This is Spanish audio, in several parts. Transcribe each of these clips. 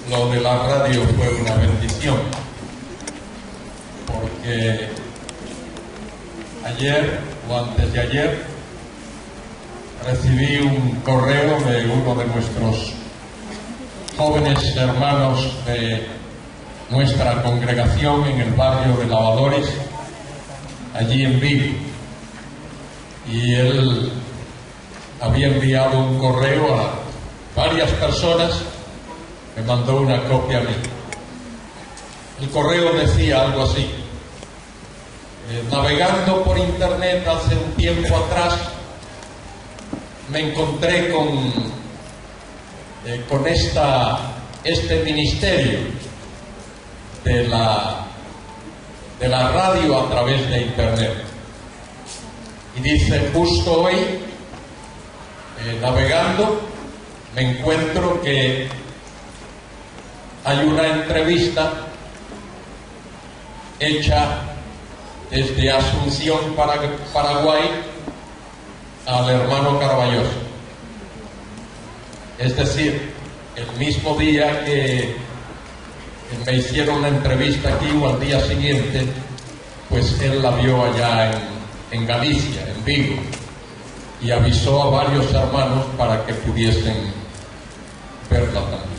lo de la radio fue una bendición, porque ayer o antes de ayer recibí un correo de uno de nuestros jóvenes hermanos de nuestra congregación en el barrio de Lavadores, allí en Vigo, y él había enviado un correo a varias personas, me mandó una copia a mí. El correo decía algo así: navegando por internet hace un tiempo atrás me encontré con este ministerio de la radio a través de internet, y dice: justo hoy navegando me encuentro que hay una entrevista hecha desde Asunción, Paraguay, al hermano Carballosa. Es decir, el mismo día que me hicieron una entrevista aquí, o al día siguiente, pues él la vio allá en Galicia, en Vigo, y avisó a varios hermanos para que pudiesen verla también.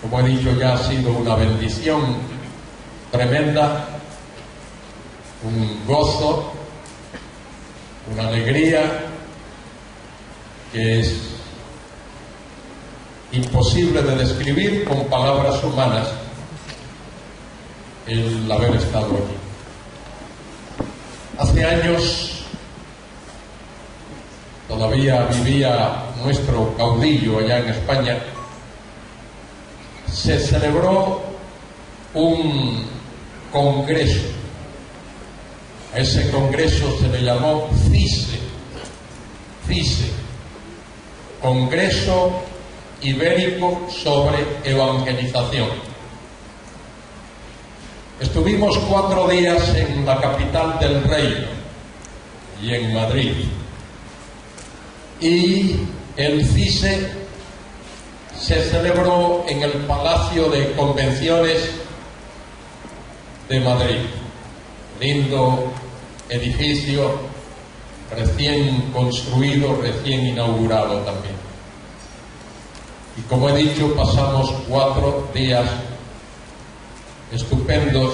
Como he dicho, ya ha sido una bendición tremenda, un gozo, una alegría que es imposible de describir con palabras humanas, el haber estado aquí. Hace años todavía vivía nuestro caudillo allá en España. Se celebró un congreso. A ese congreso se le llamó CICE, Congreso Ibérico sobre Evangelización. Estuvimos 4 días en la capital del reino y en Madrid, y el CICE se celebró en el Palacio de Convenciones de Madrid. Lindo edificio, recién construido, recién inaugurado también. Y como he dicho, pasamos 4 días estupendos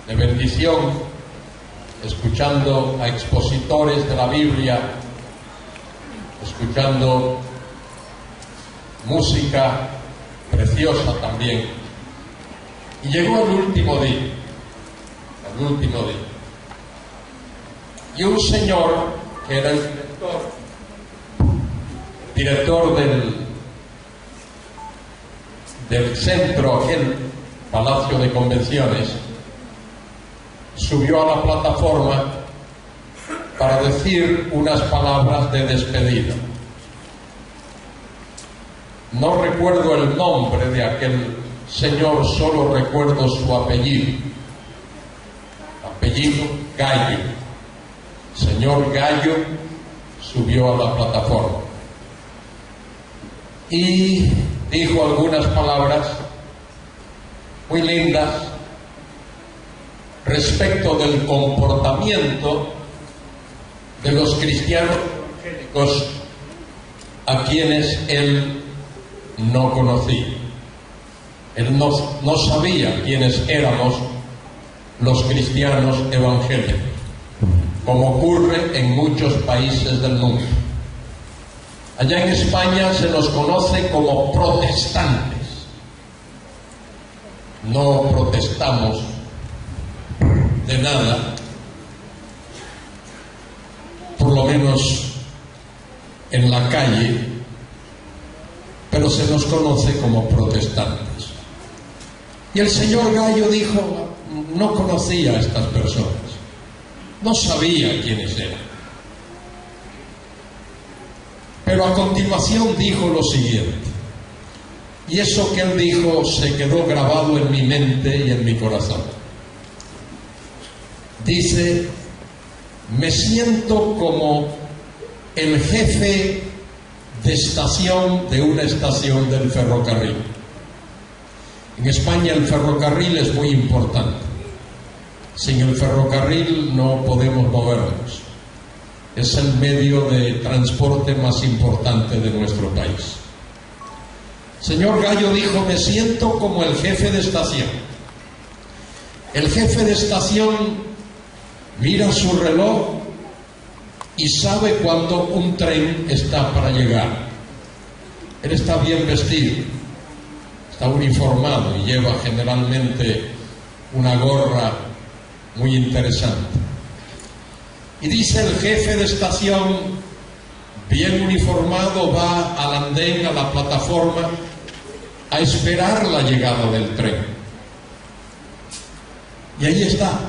de bendición, escuchando a expositores de la Biblia, escuchando música preciosa también. Y llegó el último día, y un señor que era el director del centro, aquel Palacio de Convenciones, subió a la plataforma para decir unas palabras de despedida. No recuerdo el nombre de aquel señor, solo recuerdo su apellido Gallo. Señor Gallo subió a la plataforma y dijo algunas palabras muy lindas respecto del comportamiento de los cristianos evangélicos a quienes él no conocía. Él no sabía quiénes éramos los cristianos evangélicos, como ocurre en muchos países del mundo. Allá en España se nos conoce como protestantes. No protestamos de nada, por lo menos en la calle, pero se nos conoce como protestantes. Y el señor Gallo dijo: no conocía a estas personas, no sabía quiénes eran. Pero a continuación dijo lo siguiente, y eso que él dijo se quedó grabado en mi mente y en mi corazón. Dice: me siento como el jefe de estación de una estación del ferrocarril. En España el ferrocarril es muy importante. Sin el ferrocarril no podemos movernos. Es el medio de transporte más importante de nuestro país. Señor Gallo dijo: me siento como el jefe de estación. El jefe de estación mira su reloj y sabe cuándo un tren está para llegar. Él está bien vestido, está uniformado y lleva generalmente una gorra muy interesante. Y dice el jefe de estación, bien uniformado, va al andén, a la plataforma, a esperar la llegada del tren. Y ahí está,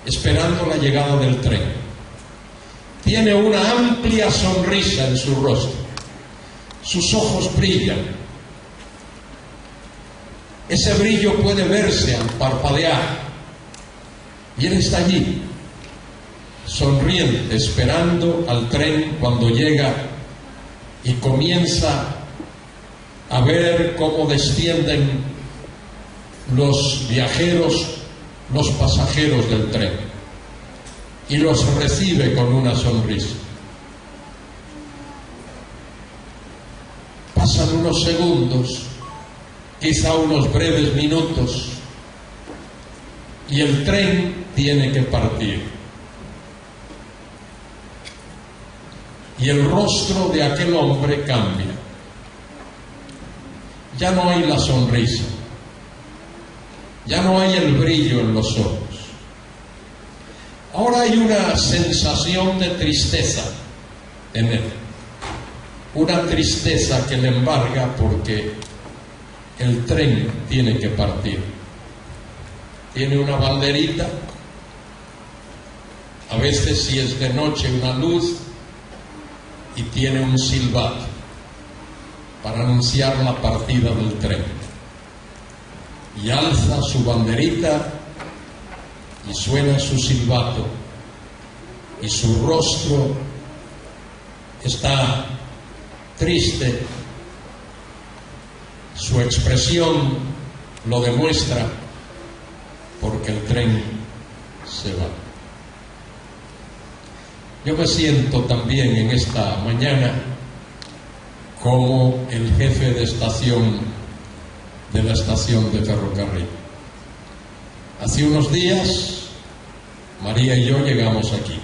esperando la llegada del tren. Tiene una amplia sonrisa en su rostro. Sus ojos brillan. Ese brillo puede verse al parpadear. Y él está allí, sonriente, esperando al tren cuando llega y comienza a ver cómo descienden los viajeros, los pasajeros del tren, y los recibe con una sonrisa. Pasan unos segundos, quizá unos breves minutos, y el tren tiene que partir. Y el rostro de aquel hombre cambia. Ya no hay la sonrisa, ya no hay el brillo en los ojos. Ahora hay una sensación de tristeza en él, una tristeza que le embarga porque el tren tiene que partir. Tiene una banderita, a veces si es de noche una luz, y tiene un silbato para anunciar la partida del tren. Y alza su banderita y suena su silbato, y su rostro está triste, su expresión lo demuestra, porque el tren se va. Yo me siento también en esta mañana como el jefe de estación de la estación de ferrocarril. Hace unos días, María y yo llegamos aquí,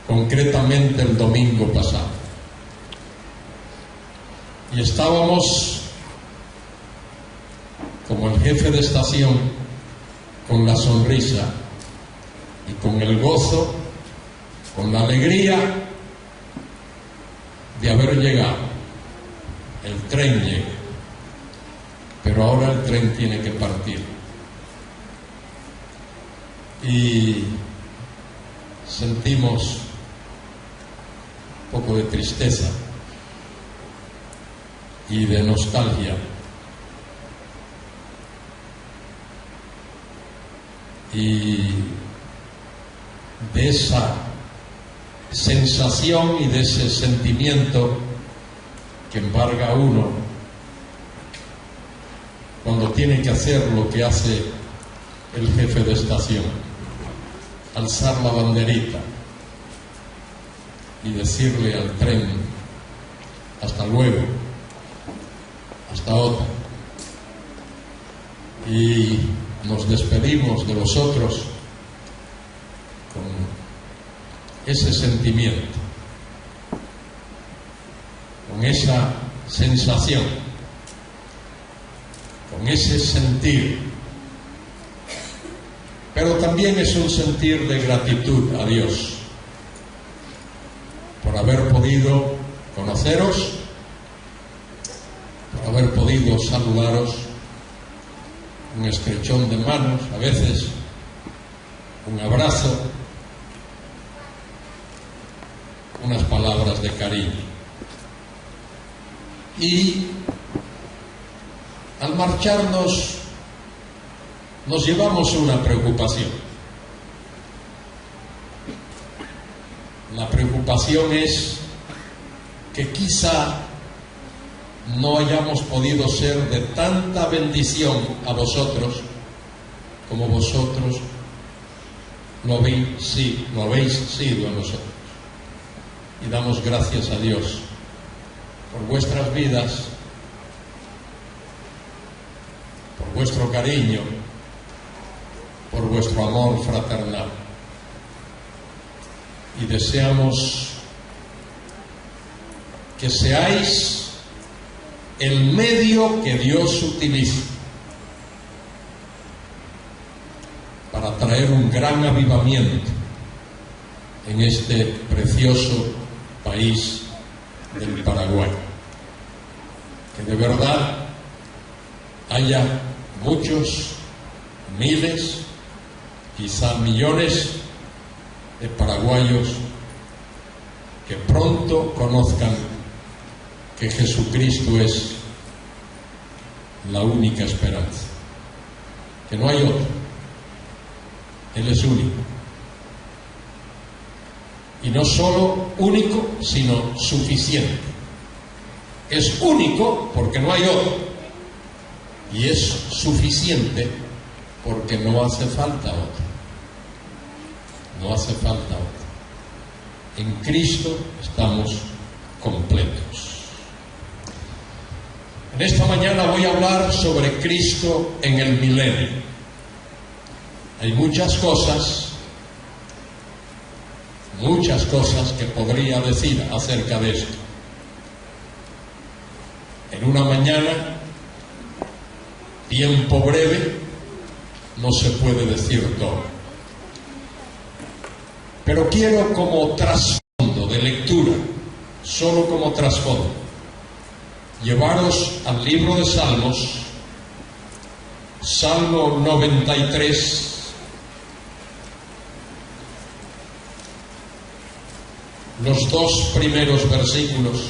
concretamente el domingo pasado, y estábamos como el jefe de estación, con la sonrisa y con el gozo, con la alegría de haber llegado. El tren llega, pero ahora el tren tiene que partir. Y sentimos un poco de tristeza y de nostalgia. Y de esa sensación y de ese sentimiento que embarga a uno cuando tiene que hacer lo que hace el jefe de estación: alzar la banderita y decirle al tren: hasta luego, hasta otra. Y nos despedimos de vosotros con ese sentimiento, con esa sensación, con ese sentir. Pero también es un sentir de gratitud a Dios por haber podido conoceros, por haber podido saludaros, un estrechón de manos, a veces un abrazo, unas palabras de cariño. Y al marcharnos nos llevamos una preocupación. La preocupación es que quizá no hayamos podido ser de tanta bendición a vosotros como vosotros lo habéis sido a nosotros. Y damos gracias a Dios por vuestras vidas, por vuestro cariño, por vuestro amor fraternal. Y deseamos que seáis el medio que Dios utilice para traer un gran avivamiento en este precioso país del Paraguay. Que de verdad haya muchos, miles, quizá millones de paraguayos que pronto conozcan que Jesucristo es la única esperanza, que no hay otro, Él es único. Y no solo único, sino suficiente. Es único porque no hay otro, y es suficiente porque no hace falta otro. No hace falta otro. En Cristo estamos completos. En esta mañana voy a hablar sobre Cristo en el milenio. Hay muchas cosas que podría decir acerca de esto. En una mañana, tiempo breve, no se puede decir todo. Pero quiero como trasfondo de lectura, solo como trasfondo, llevaros al libro de Salmos, Salmo 93, los dos primeros versículos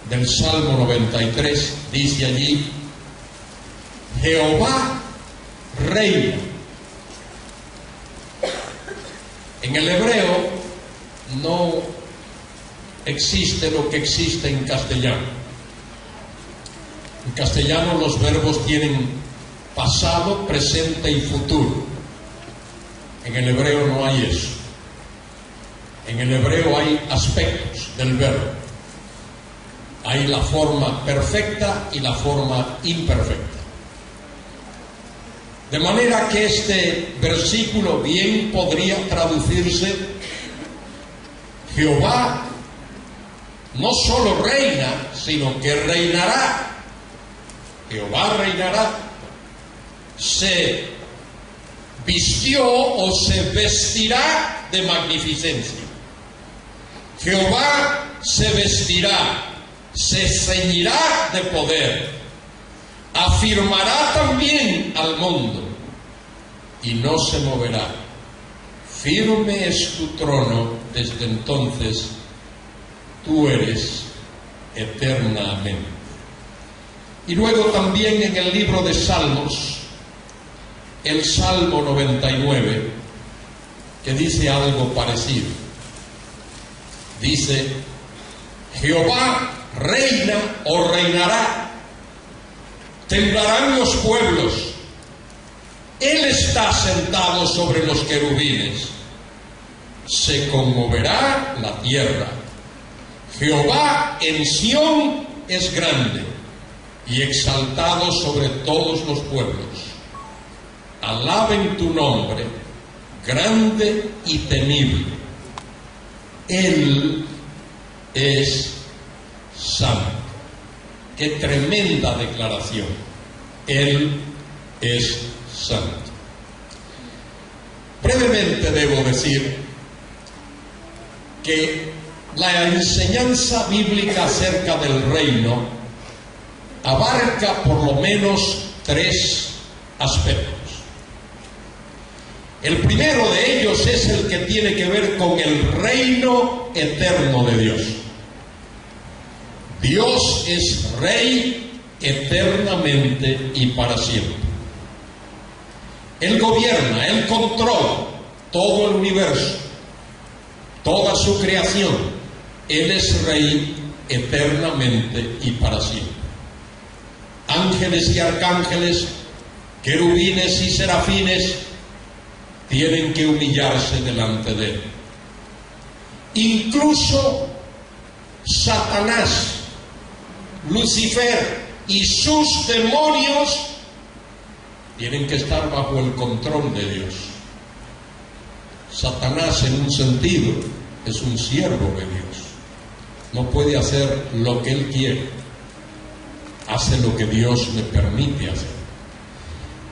del Salmo 93, dice allí: Jehová reina. En el hebreo no existe lo que existe en castellano. En castellano los verbos tienen pasado, presente y futuro. En el hebreo no hay eso. En el hebreo hay aspectos del verbo. Hay la forma perfecta y la forma imperfecta. De manera que este versículo bien podría traducirse: Jehová no solo reina, sino que reinará. Jehová reinará. Se vistió o se vestirá de magnificencia. Jehová se vestirá, se ceñirá de poder, afirmará también al mundo y no se moverá. Firme es tu trono desde entonces, tú eres eternamente. Y luego también en el libro de Salmos, el Salmo 99, que dice algo parecido. Dice: Jehová reina o reinará, temblarán los pueblos, Él está sentado sobre los querubines, se conmoverá la tierra. Jehová en Sión es grande y exaltado sobre todos los pueblos. Alaben tu nombre, grande y temible. Él es santo. Qué tremenda declaración. Él es santo. Brevemente debo decir que la enseñanza bíblica acerca del reino abarca por lo menos tres aspectos. El primero de ellos es el que tiene que ver con el reino eterno de Dios. Dios es Rey eternamente y para siempre. Él gobierna, Él controla todo el universo, toda su creación. Él es Rey eternamente y para siempre. Ángeles y arcángeles, querubines y serafines tienen que humillarse delante de él. Incluso Satanás, Lucifer y sus demonios tienen que estar bajo el control de Dios. Satanás, en un sentido, es un siervo de Dios. No puede hacer lo que él quiere, hace lo que Dios le permite hacer.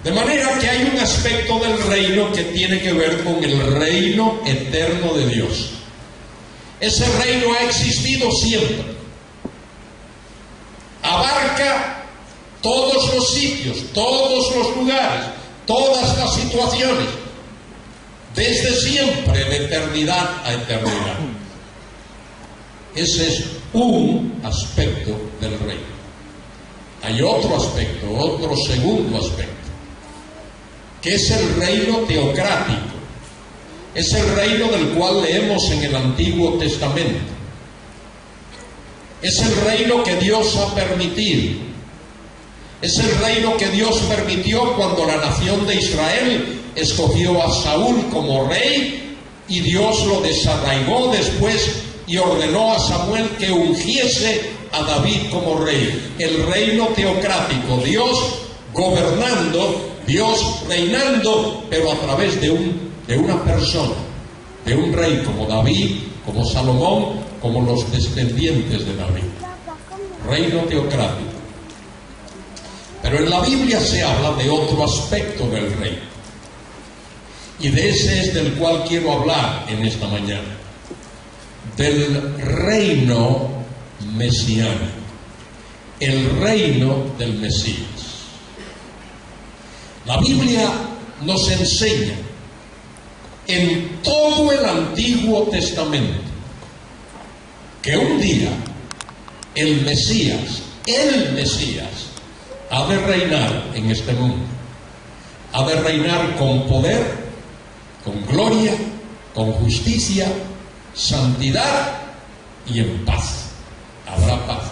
De manera que hay un aspecto del reino que tiene que ver con el reino eterno de Dios. Ese reino ha existido siempre. Abarca todos los sitios, todos los lugares, todas las situaciones, desde siempre, de eternidad a eternidad. Ese es un aspecto del reino. Hay otro aspecto, otro segundo aspecto, que es el reino teocrático. Es el reino del cual leemos en el Antiguo Testamento. Es el reino que Dios ha permitido. Es el reino que Dios permitió cuando la nación de Israel escogió a Saúl como rey y Dios lo desarraigó después y ordenó a Samuel que ungiese a David como rey. El reino teocrático, Dios gobernando, Dios reinando, pero a través de una persona, de un rey como David, como Salomón, como los descendientes de David. Reino teocrático. Pero en la Biblia se habla de otro aspecto del reino. Y de ese es del cual quiero hablar en esta mañana. Del reino mesiánico. El reino del Mesías. La Biblia nos enseña en todo el Antiguo Testamento que un día el Mesías, ha de reinar en este mundo. Ha de reinar con poder, con gloria, con justicia, santidad y en paz. Habrá paz.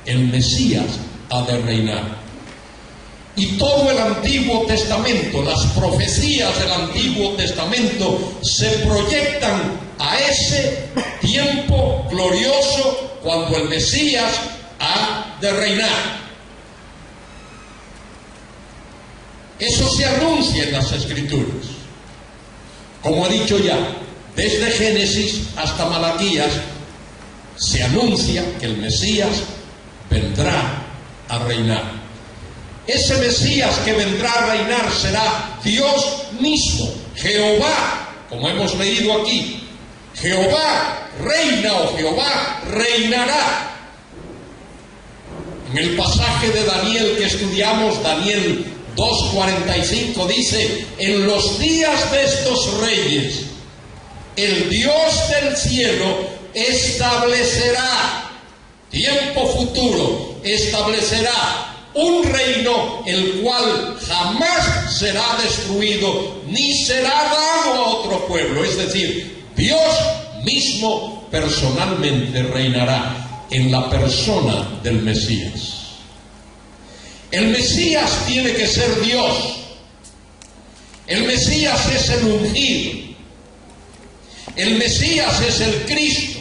El Mesías ha de reinar. Y todo el Antiguo Testamento, las profecías del Antiguo Testamento se proyectan a ese tiempo glorioso cuando el Mesías ha de reinar. Eso se anuncia en las Escrituras. Como he dicho ya, desde Génesis hasta Malaquías se anuncia que el Mesías vendrá a reinar. Ese Mesías que vendrá a reinar será Dios mismo, Jehová, como hemos leído aquí. Jehová reina o Jehová reinará. En el pasaje de Daniel que estudiamos, Daniel 2:45, dice: en los días de estos reyes, el Dios del cielo establecerá, tiempo futuro, establecerá un reino el cual jamás será destruido ni será dado a otro pueblo. Es decir, Dios mismo personalmente reinará en la persona del Mesías. El Mesías tiene que ser Dios. El Mesías es el ungido. El Mesías es el Cristo.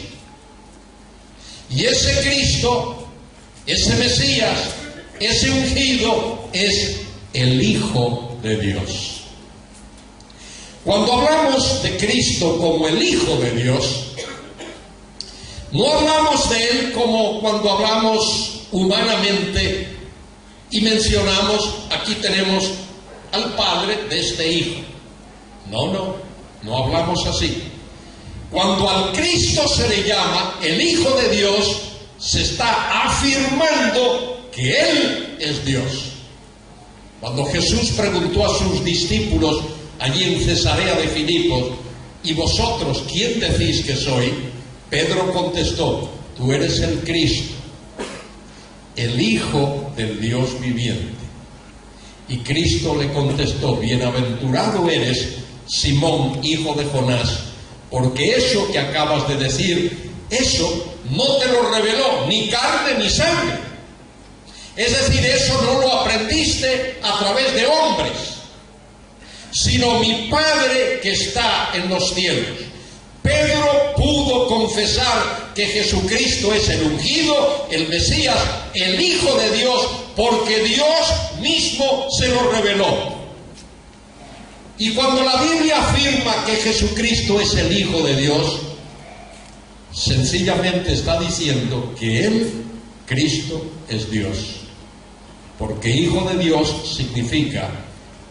Y ese Cristo, ese Mesías, ese ungido es el Hijo de Dios. Cuando hablamos de Cristo como el Hijo de Dios, no hablamos de Él como cuando hablamos humanamente y mencionamos, aquí tenemos al Padre de este Hijo. No hablamos así. Cuando al Cristo se le llama el Hijo de Dios, se está afirmando que Él es Dios. Cuando Jesús preguntó a sus discípulos allí en Cesarea de Filipos: ¿y vosotros quién decís que soy? Pedro contestó: tú eres el Cristo, el Hijo del Dios viviente. Y Cristo le contestó: bienaventurado eres, Simón, hijo de Jonás, porque eso que acabas de decir eso no te lo reveló ni carne ni sangre. Es decir, eso no lo aprendiste a través de hombres, sino mi Padre que está en los cielos. Pedro pudo confesar que Jesucristo es el ungido, el Mesías, el Hijo de Dios, porque Dios mismo se lo reveló. Y cuando la Biblia afirma que Jesucristo es el Hijo de Dios, sencillamente está diciendo que Él, Cristo, es Dios. Porque Hijo de Dios significa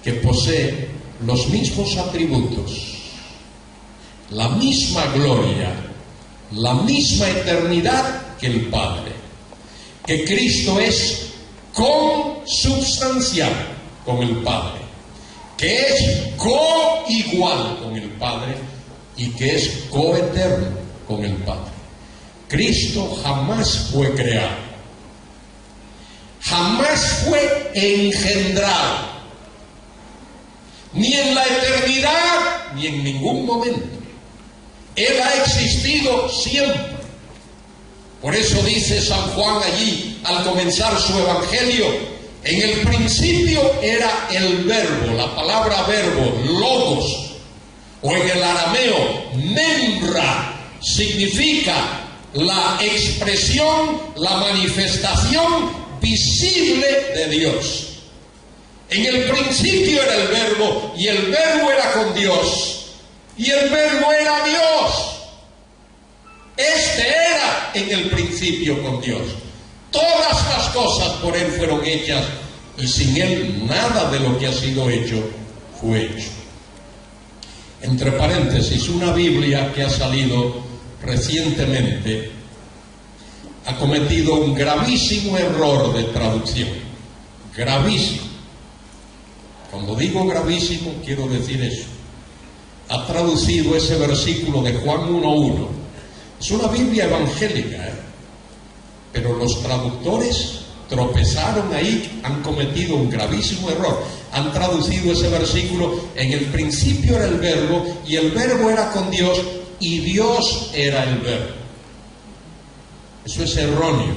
que posee los mismos atributos, la misma gloria, la misma eternidad que el Padre. Que Cristo es consubstancial con el Padre, que es coigual con el Padre y que es coeterno con el Padre. Cristo jamás fue creado, jamás fue engendrado, ni en la eternidad ni en ningún momento. Él ha existido siempre. Por eso dice San Juan allí al comenzar su evangelio: en el principio era el verbo. La palabra verbo, logos, o en el arameo memra, significa la expresión, la manifestación visible de Dios. En el principio era el verbo, y el verbo era con Dios, y el verbo era Dios. Este era en el principio con Dios. Todas las cosas por Él fueron hechas, y sin Él nada de lo que ha sido hecho fue hecho. Entre paréntesis, una Biblia que ha salido recientemente ha cometido un gravísimo error de traducción. Gravísimo. Cuando digo gravísimo, quiero decir eso. Ha traducido ese versículo de Juan 1:1. Es una Biblia evangélica, pero los traductores tropezaron ahí, han cometido un gravísimo error. Han traducido ese versículo: en el principio era el verbo, y el verbo era con Dios, y Dios era el verbo. Eso es erróneo.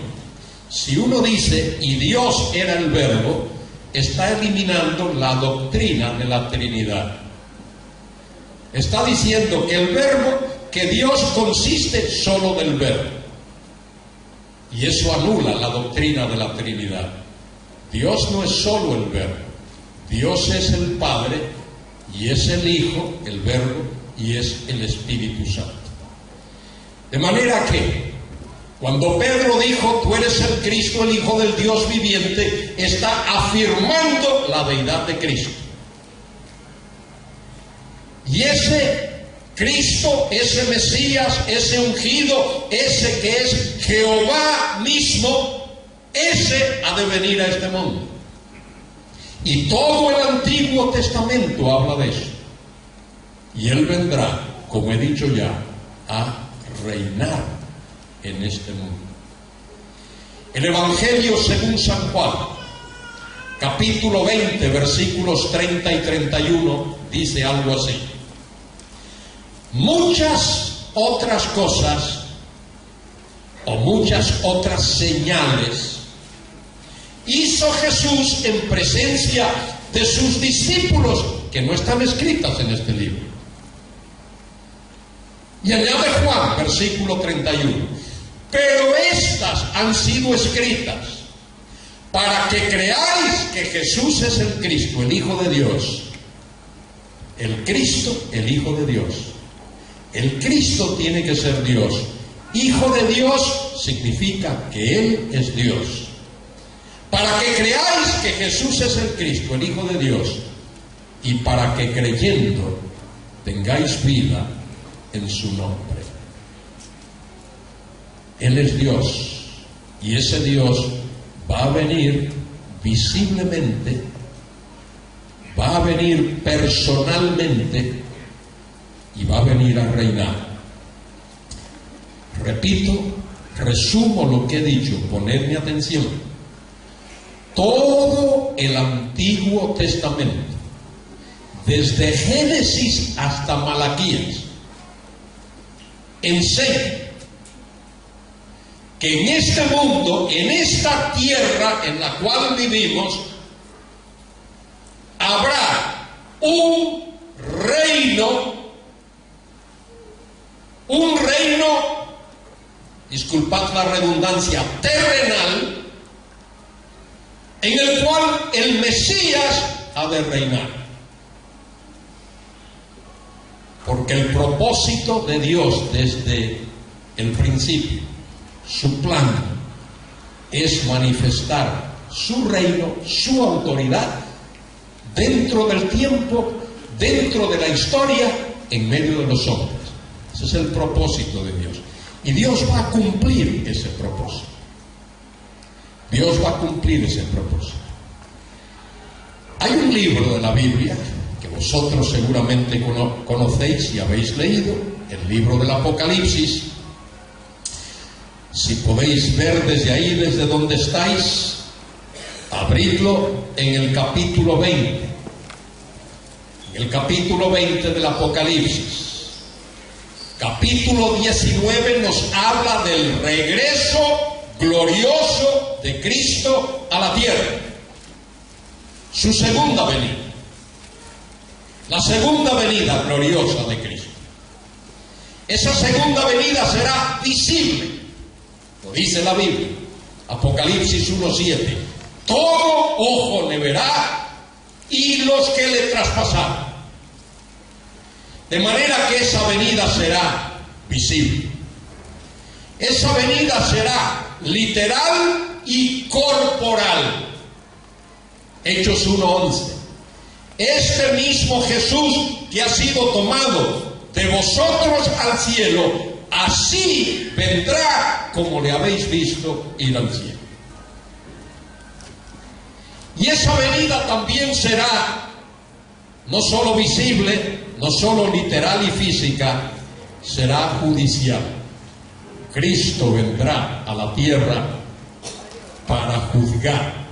Si uno dice y Dios era el verbo, está eliminando la doctrina de la Trinidad. Está diciendo que el verbo, que Dios consiste solo del verbo. Y eso anula la doctrina de la Trinidad. Dios no es solo el verbo. Dios es el Padre, y es el Hijo, el verbo, y es el Espíritu Santo. De manera que cuando Pedro dijo: tú eres el Cristo, el Hijo del Dios viviente, está afirmando la deidad de Cristo. Y ese Cristo, ese Mesías, ese ungido, ese que es Jehová mismo, ese ha de venir a este mundo. Y todo el Antiguo Testamento habla de eso. Y Él vendrá, como he dicho ya, a reinar en este mundo. El Evangelio según San Juan, capítulo 20, versículos 30 y 31, dice algo así: muchas otras cosas, o muchas otras señales, hizo Jesús en presencia de sus discípulos, que no están escritas en este libro. Y añade Juan, versículo 31: pero estas han sido escritas para que creáis que Jesús es el Cristo, el Hijo de Dios. El Cristo, el Hijo de Dios. El Cristo tiene que ser Dios. Hijo de Dios significa que Él es Dios. Para que creáis que Jesús es el Cristo, el Hijo de Dios, y para que creyendo tengáis vida en su nombre. Él es Dios, y ese Dios va a venir visiblemente, va a venir personalmente, y va a venir a reinar. Repito, resumo lo que he dicho, ponedme atención. Todo el Antiguo Testamento, desde Génesis hasta Malaquías, enseña que en este mundo, en esta tierra en la cual vivimos, habrá un reino, disculpad la redundancia, terrenal, en el cual el Mesías ha de reinar. Porque el propósito de Dios desde el principio, su plan, es manifestar su reino, su autoridad, dentro del tiempo, dentro de la historia, en medio de los hombres. Ese es el propósito de Dios. Y Dios va a cumplir ese propósito. Dios va a cumplir ese propósito. Hay un libro de la Biblia que vosotros seguramente conocéis y habéis leído, el libro del Apocalipsis. Si podéis ver desde ahí, desde donde estáis, abridlo en el capítulo 20. En el capítulo 20 del Apocalipsis. Capítulo 19 nos habla del regreso glorioso de Cristo a la tierra. Su segunda venida. La segunda venida gloriosa de Cristo. Esa segunda venida será visible. Lo dice la Biblia. Apocalipsis 1:7. Todo ojo le verá y los que le traspasaron. De manera que esa venida será visible. Esa venida será literal y corporal. Hechos 1:11. Este mismo Jesús que ha sido tomado de vosotros al cielo, así vendrá como le habéis visto ir al cielo. Y esa venida también será no solo visible, no solo literal y física, será judicial. Cristo vendrá a la tierra para juzgar.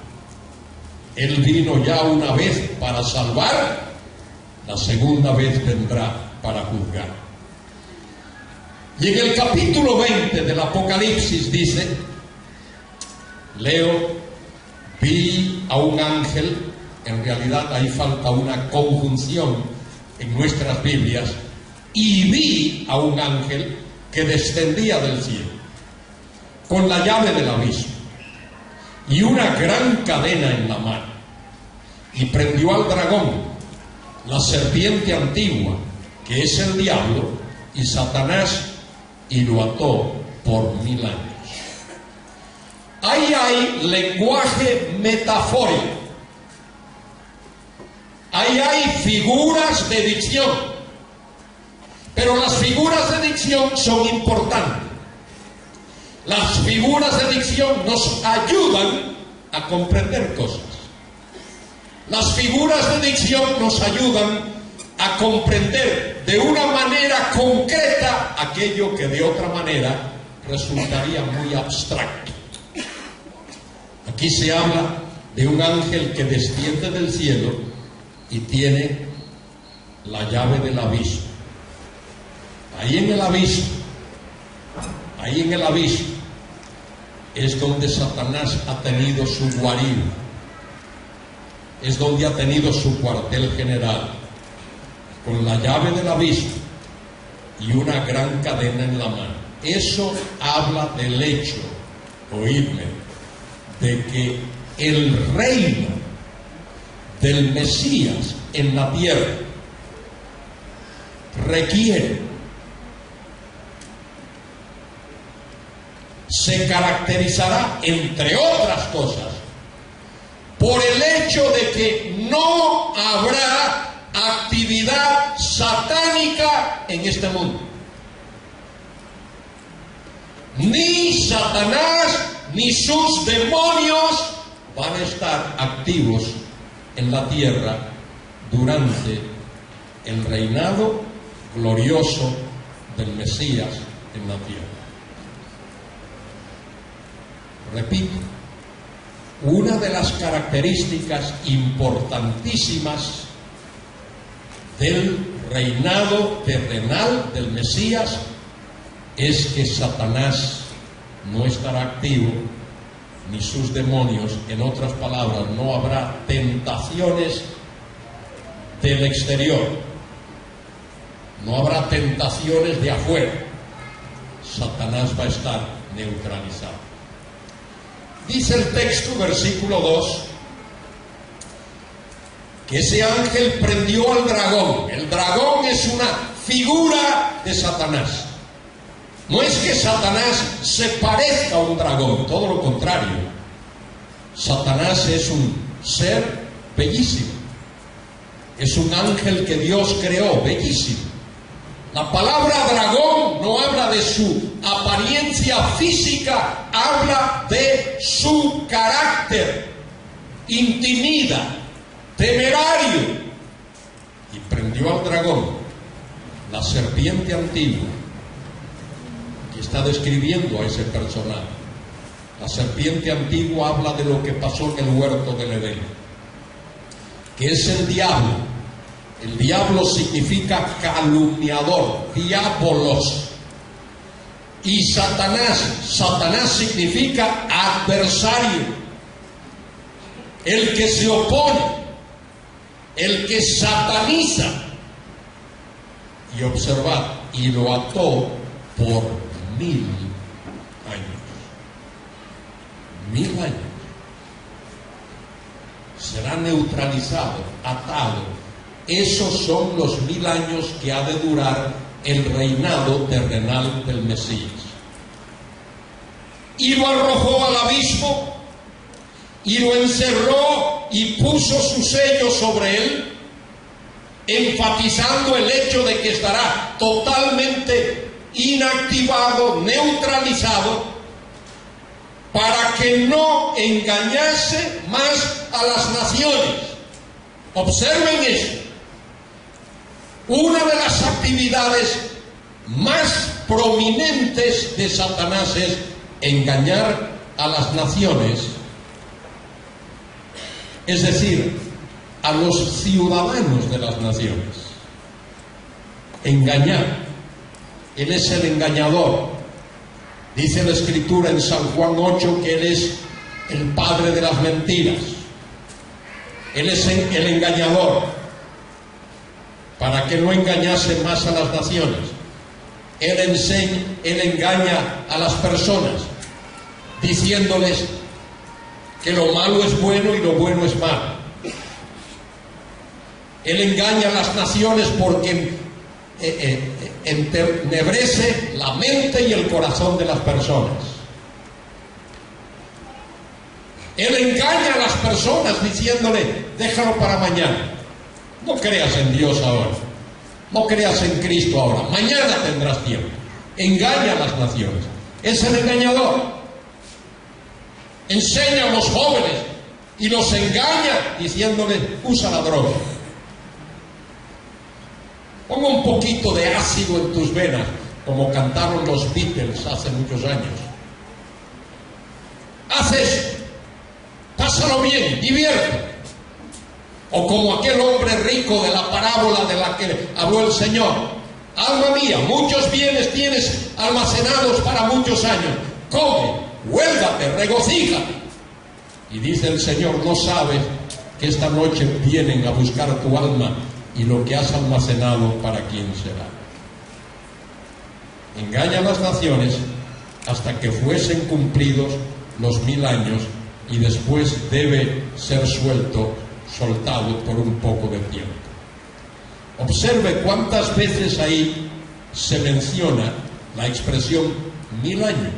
Él vino ya una vez para salvar, la segunda vez vendrá para juzgar. Y en el capítulo 20 del Apocalipsis dice, leo, vi a un ángel, en realidad ahí falta una conjunción en nuestras Biblias, y vi a un ángel que descendía del cielo, con la llave del abismo, y una gran cadena en la mano, y prendió al dragón, la serpiente antigua, que es el diablo, y Satanás, y lo ató por 1000 años. Ahí hay lenguaje metafórico. Ahí hay figuras de dicción. Pero las figuras de dicción son importantes. Las figuras de dicción nos ayudan a comprender cosas. Las figuras de dicción nos ayudan a comprender de una manera concreta aquello que de otra manera resultaría muy abstracto. Aquí se habla de un ángel que desciende del cielo y tiene la llave del abismo. Ahí en el abismo es donde Satanás ha tenido su guarida, es donde ha tenido su cuartel general, con la llave del abismo y una gran cadena en la mano. Eso habla del hecho, oídme, de que el reino del Mesías en la tierra se caracterizará, entre otras cosas, por el hecho de que no habrá actividad satánica en este mundo. Ni Satanás ni sus demonios van a estar activos en la tierra durante el reinado glorioso del Mesías en la tierra. Repito, una de las características importantísimas del reinado terrenal del Mesías es que Satanás no estará activo, ni sus demonios. En otras palabras, no habrá tentaciones del exterior, no habrá tentaciones de afuera. Satanás va a estar neutralizado. Dice el texto, versículo 2, que ese ángel prendió al dragón. El dragón es una figura de Satanás. No es que Satanás se parezca a un dragón, todo lo contrario. Satanás es un ser bellísimo. Es un ángel que Dios creó, bellísimo. La palabra dragón no habla de su apariencia física, habla de su carácter. Intimida, temerario. Y prendió al dragón, la serpiente antigua. Y está describiendo a ese personaje. La serpiente antigua habla de lo que pasó en el huerto del Edén, que es el diablo. El diablo significa calumniador, diabolos. Y Satanás significa adversario, el que se opone, el que sataniza. Y observad, y lo ató por 1000 años. 1000 años. Será neutralizado, atado. Esos son los 1000 años que ha de durar el reinado terrenal del Mesías. Y lo arrojó al abismo, y lo encerró y puso su sello sobre él, enfatizando el hecho de que estará totalmente inactivado, neutralizado, para que no engañase más a las naciones. Observen eso. Una de las actividades más prominentes de Satanás es engañar a las naciones, es decir, a los ciudadanos de las naciones. Engañar. Él es el engañador. Dice la Escritura en San Juan 8 que Él es el padre de las mentiras. Él es el engañador. Para que no engañase más a las naciones. Él engaña a las personas, diciéndoles que lo malo es bueno y lo bueno es malo. Él engaña a las naciones porque entenebrece la mente y el corazón de las personas. Él engaña a las personas diciéndole, déjalo para mañana. No creas en Dios ahora. No creas en Cristo ahora. Mañana tendrás tiempo. Engaña a las naciones. Es el engañador. Enseña a los jóvenes y los engaña diciéndoles, usa la droga. Ponga un poquito de ácido en tus venas, como cantaron los Beatles hace muchos años. Haz eso. Pásalo bien, diviértete. O como aquel hombre rico de la parábola de la que habló el Señor. Alma mía, muchos bienes tienes almacenados para muchos años. Come, huélgate, regocíjate. Y dice el Señor, no sabes que esta noche vienen a buscar tu alma y lo que has almacenado para quién será. Engaña a las naciones hasta que fuesen cumplidos los 1000 años y después debe ser soltado por un poco de tiempo. Observe cuántas veces ahí se menciona la expresión 1000 años.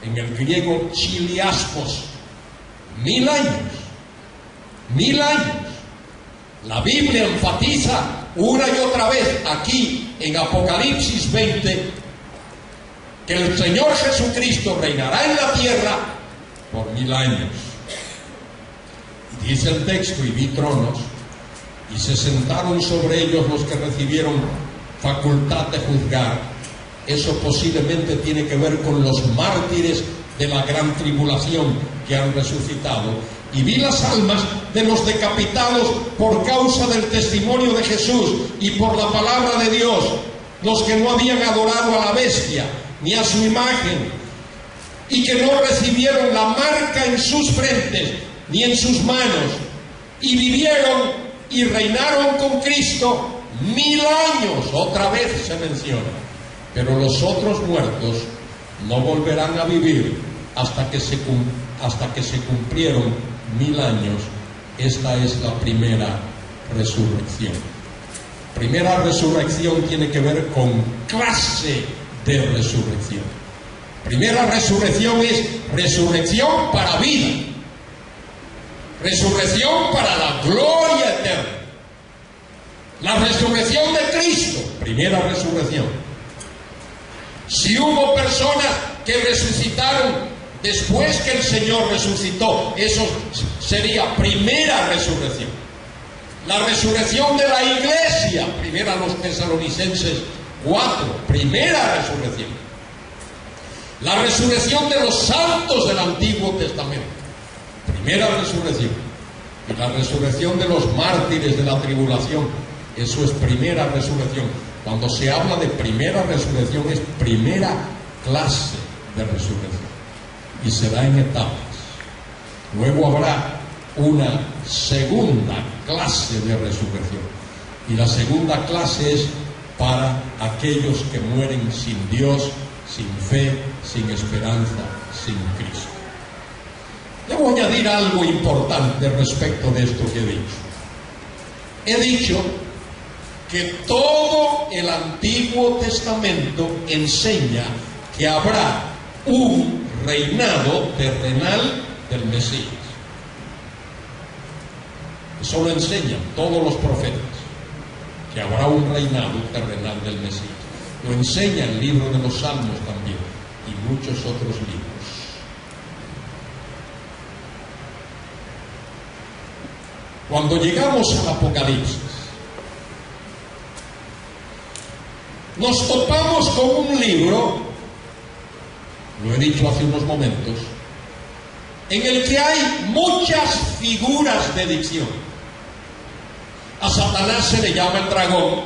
En el griego chiliaspos, 1000 años. 1000 años. La Biblia enfatiza una y otra vez aquí en Apocalipsis 20 que el Señor Jesucristo reinará en la tierra por 1000 años. Dice el texto, y vi tronos, y se sentaron sobre ellos los que recibieron facultad de juzgar. Eso posiblemente tiene que ver con los mártires de la gran tribulación que han resucitado. Y vi las almas de los decapitados por causa del testimonio de Jesús y por la palabra de Dios, los que no habían adorado a la bestia ni a su imagen, y que no recibieron la marca en sus frentes ni en sus manos, y vivieron y reinaron con Cristo 1000 años, otra vez se menciona, pero los otros muertos no volverán a vivir hasta que se cumplieron 1000 años. Esta es la primera resurrección. Primera resurrección tiene que ver con clase de resurrección. Primera resurrección es resurrección para vida, resurrección para la gloria eterna. La resurrección de Cristo, primera resurrección. Si hubo personas que resucitaron después que el Señor resucitó, eso sería primera resurrección. La resurrección de la iglesia, primera los Tesalonicenses 4, primera resurrección. La resurrección de los santos del Antiguo Testamento, primera resurrección. Y la resurrección de los mártires de la tribulación, eso es primera resurrección. Cuando se habla de primera resurrección, es primera clase de resurrección. Y se da en etapas. Luego habrá una segunda clase de resurrección. Y la segunda clase es para aquellos que mueren sin Dios, sin fe, sin esperanza, sin Cristo. Debo añadir algo importante respecto de esto que he dicho. He dicho que todo el Antiguo Testamento enseña que habrá un reinado terrenal del Mesías. Eso lo enseñan todos los profetas, que habrá un reinado terrenal del Mesías. Lo enseña el libro de los Salmos también y muchos otros libros. Cuando llegamos al Apocalipsis, nos topamos con un libro, lo he dicho hace unos momentos, en el que hay muchas figuras de dicción. A Satanás se le llama el dragón,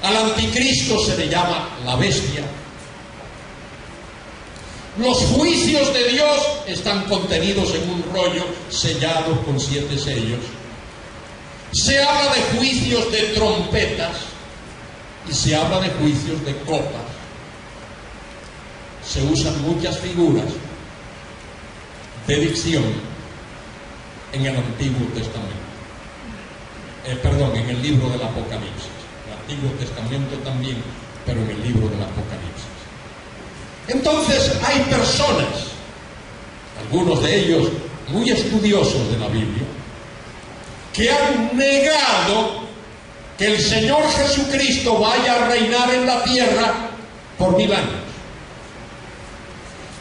al anticristo se le llama la bestia. Los juicios de Dios están contenidos en un rollo sellado con 7 sellos. Se habla de juicios de trompetas y se habla de juicios de copas. Se usan muchas figuras de dicción en el Antiguo Testamento. En el libro del Apocalipsis. El Antiguo Testamento también, pero en el libro del Apocalipsis. Entonces hay personas, algunos de ellos muy estudiosos de la Biblia, que han negado que el Señor Jesucristo vaya a reinar en la tierra por 1000 años.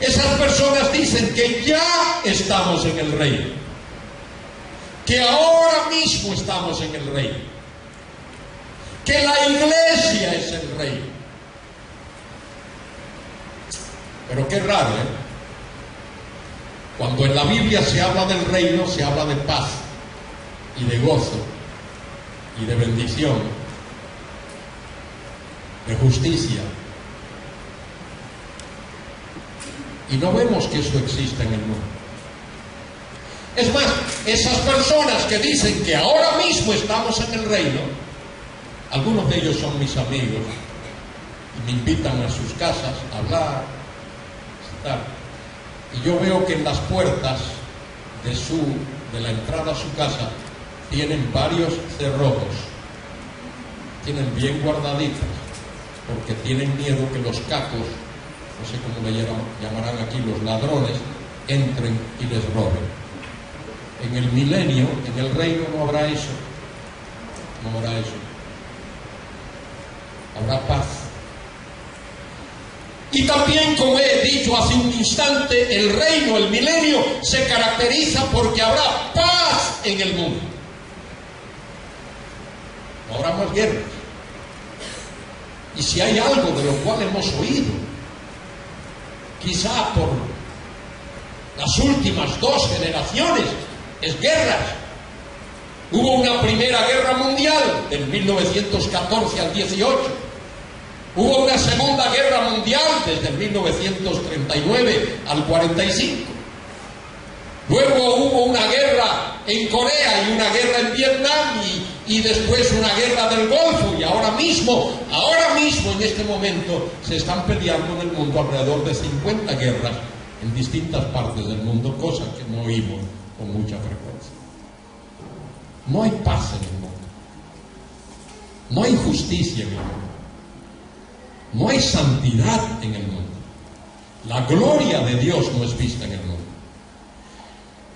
Esas personas dicen que ya estamos en el reino, que ahora mismo estamos en el reino, que la iglesia es el reino. Pero qué raro, ¿eh? Cuando en la Biblia se habla del reino, se habla de paz y de gozo y de bendición, de justicia. Y no vemos que eso exista en el mundo. Es más, esas personas que dicen que ahora mismo estamos en el reino, algunos de ellos son mis amigos y me invitan a sus casas a hablar. Y yo veo que en las puertas de la entrada a su casa tienen varios cerrojos, tienen bien guardaditas, porque tienen miedo que los cacos, no sé cómo le llamarán aquí, los ladrones, entren y les roben. En el milenio, en el reino, no habrá eso, no habrá eso, habrá paz. Y también, como he dicho hace un instante, el reino, el milenio, se caracteriza porque habrá paz en el mundo. No habrá más guerras. Y si hay algo de lo cual hemos oído, quizá por las últimas 2 generaciones, es guerras. Hubo una primera guerra mundial del 1914 al 18. Hubo una Segunda Guerra Mundial desde el 1939 al 45. Luego hubo una guerra en Corea y una guerra en Vietnam y después una guerra del Golfo, y ahora mismo, en este momento, se están peleando en el mundo alrededor de 50 guerras en distintas partes del mundo, cosa que no oímos con mucha frecuencia. No hay paz en el mundo, no hay justicia en el mundo, no hay santidad en el mundo, la gloria de Dios no es vista en el mundo.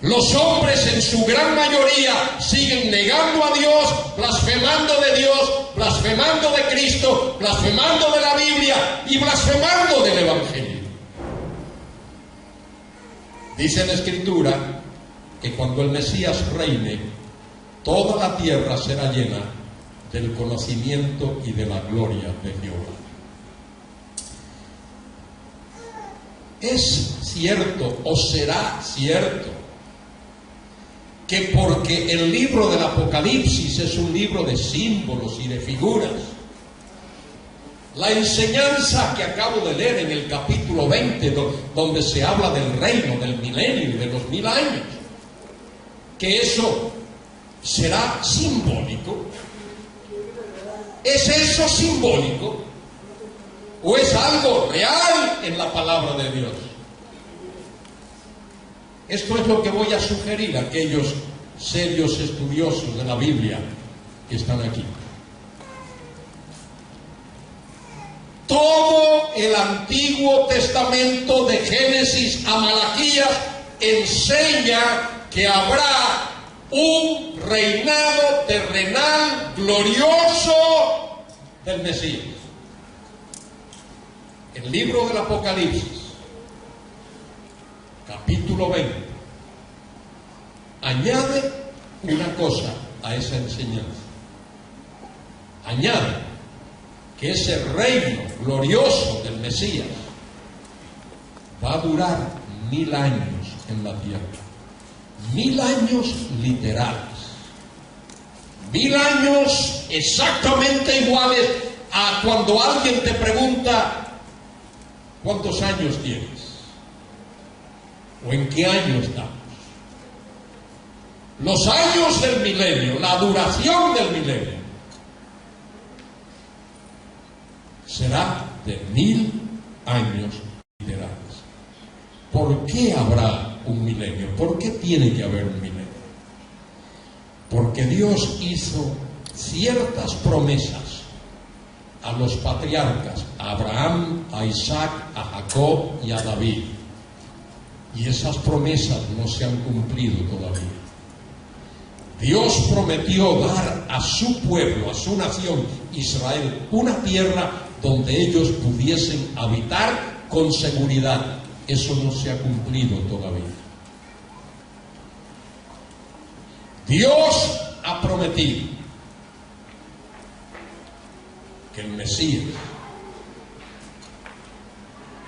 Los hombres en su gran mayoría siguen negando a Dios, blasfemando de Dios, blasfemando de Cristo, blasfemando de la Biblia y blasfemando del Evangelio. Dice la Escritura que cuando el Mesías reine, toda la tierra será llena del conocimiento y de la gloria de Jehová. Es cierto o será cierto que porque el libro del Apocalipsis es un libro de símbolos y de figuras, la enseñanza que acabo de leer en el capítulo 20, donde se habla del reino, del milenio y de los 1000 años, que eso será simbólico. ¿Es eso simbólico? ¿O es algo real en la palabra de Dios? Esto es lo que voy a sugerir a aquellos serios estudiosos de la Biblia que están aquí. Todo el Antiguo Testamento, de Génesis a Malaquías, enseña que habrá un reinado terrenal glorioso del Mesías. El libro del Apocalipsis, capítulo 20, añade una cosa a esa enseñanza. Añade que ese reino glorioso del Mesías va a durar 1000 años en la tierra. 1000 años literales. 1000 años exactamente iguales a cuando alguien te pregunta ¿cuántos años tienes? ¿O en qué año estamos? Los años del milenio, la duración del milenio, será de 1000 años literales. ¿Por qué habrá un milenio? ¿Por qué tiene que haber un milenio? Porque Dios hizo ciertas promesas a los patriarcas, a Abraham, a Isaac, a Jacob y a David. Y esas promesas no se han cumplido todavía. Dios prometió dar a su pueblo, a su nación, Israel, una tierra donde ellos pudiesen habitar con seguridad. Eso no se ha cumplido todavía. Dios ha prometido que el Mesías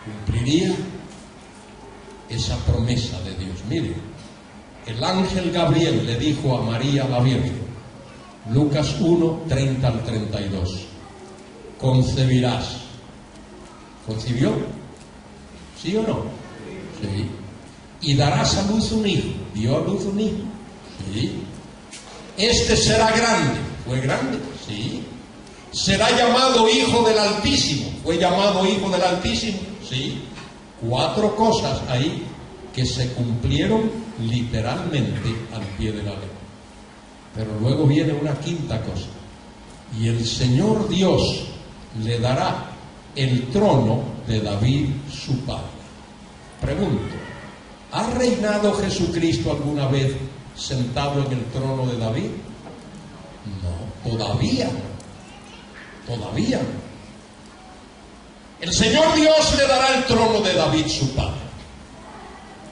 cumpliría esa promesa de Dios. Miren, el ángel Gabriel le dijo a María la Virgen, Lucas 1, 30 al 32, concebirás. ¿Concibió? ¿Sí o no? Sí. Y darás a luz un hijo. ¿Dio a luz un hijo? Sí. Este será grande. ¿Fue grande? Sí. Será llamado Hijo del Altísimo. ¿Fue llamado Hijo del Altísimo? Sí. 4 cosas ahí que se cumplieron literalmente al pie de la ley. Pero luego viene una quinta cosa. Y el Señor Dios le dará el trono de David su padre. Pregunto, ¿ha reinado Jesucristo alguna vez sentado en el trono de David? No, todavía no. Todavía no. El Señor Dios le dará el trono de David su padre.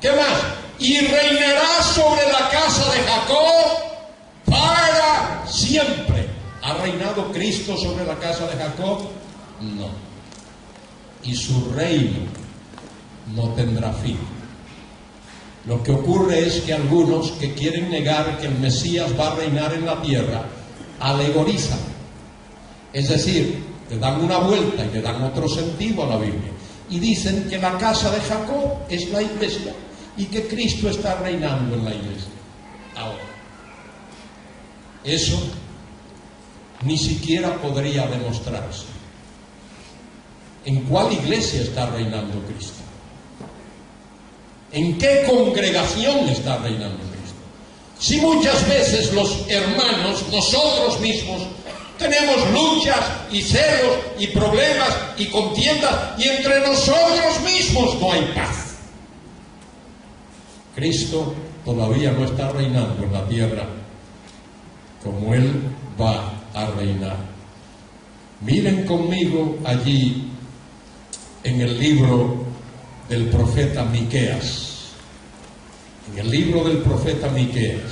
¿Qué más? Y reinará sobre la casa de Jacob para siempre. ¿Ha reinado Cristo sobre la casa de Jacob? No. Y su reino no tendrá fin. Lo que ocurre es que algunos que quieren negar que el Mesías va a reinar en la tierra, alegorizan. Es decir, Le dan una vuelta y le dan otro sentido a la Biblia. Y dicen que la casa de Jacob es la iglesia y que Cristo está reinando en la iglesia. Ahora, eso ni siquiera podría demostrarse. ¿En cuál iglesia está reinando Cristo? ¿En qué congregación está reinando Cristo? Si muchas veces los hermanos, nosotros mismos, tenemos luchas y celos y problemas y contiendas y entre nosotros mismos no hay paz. Cristo todavía no está reinando en la tierra como Él va a reinar. Miren conmigo allí en el libro del profeta Miqueas. En el libro del profeta Miqueas,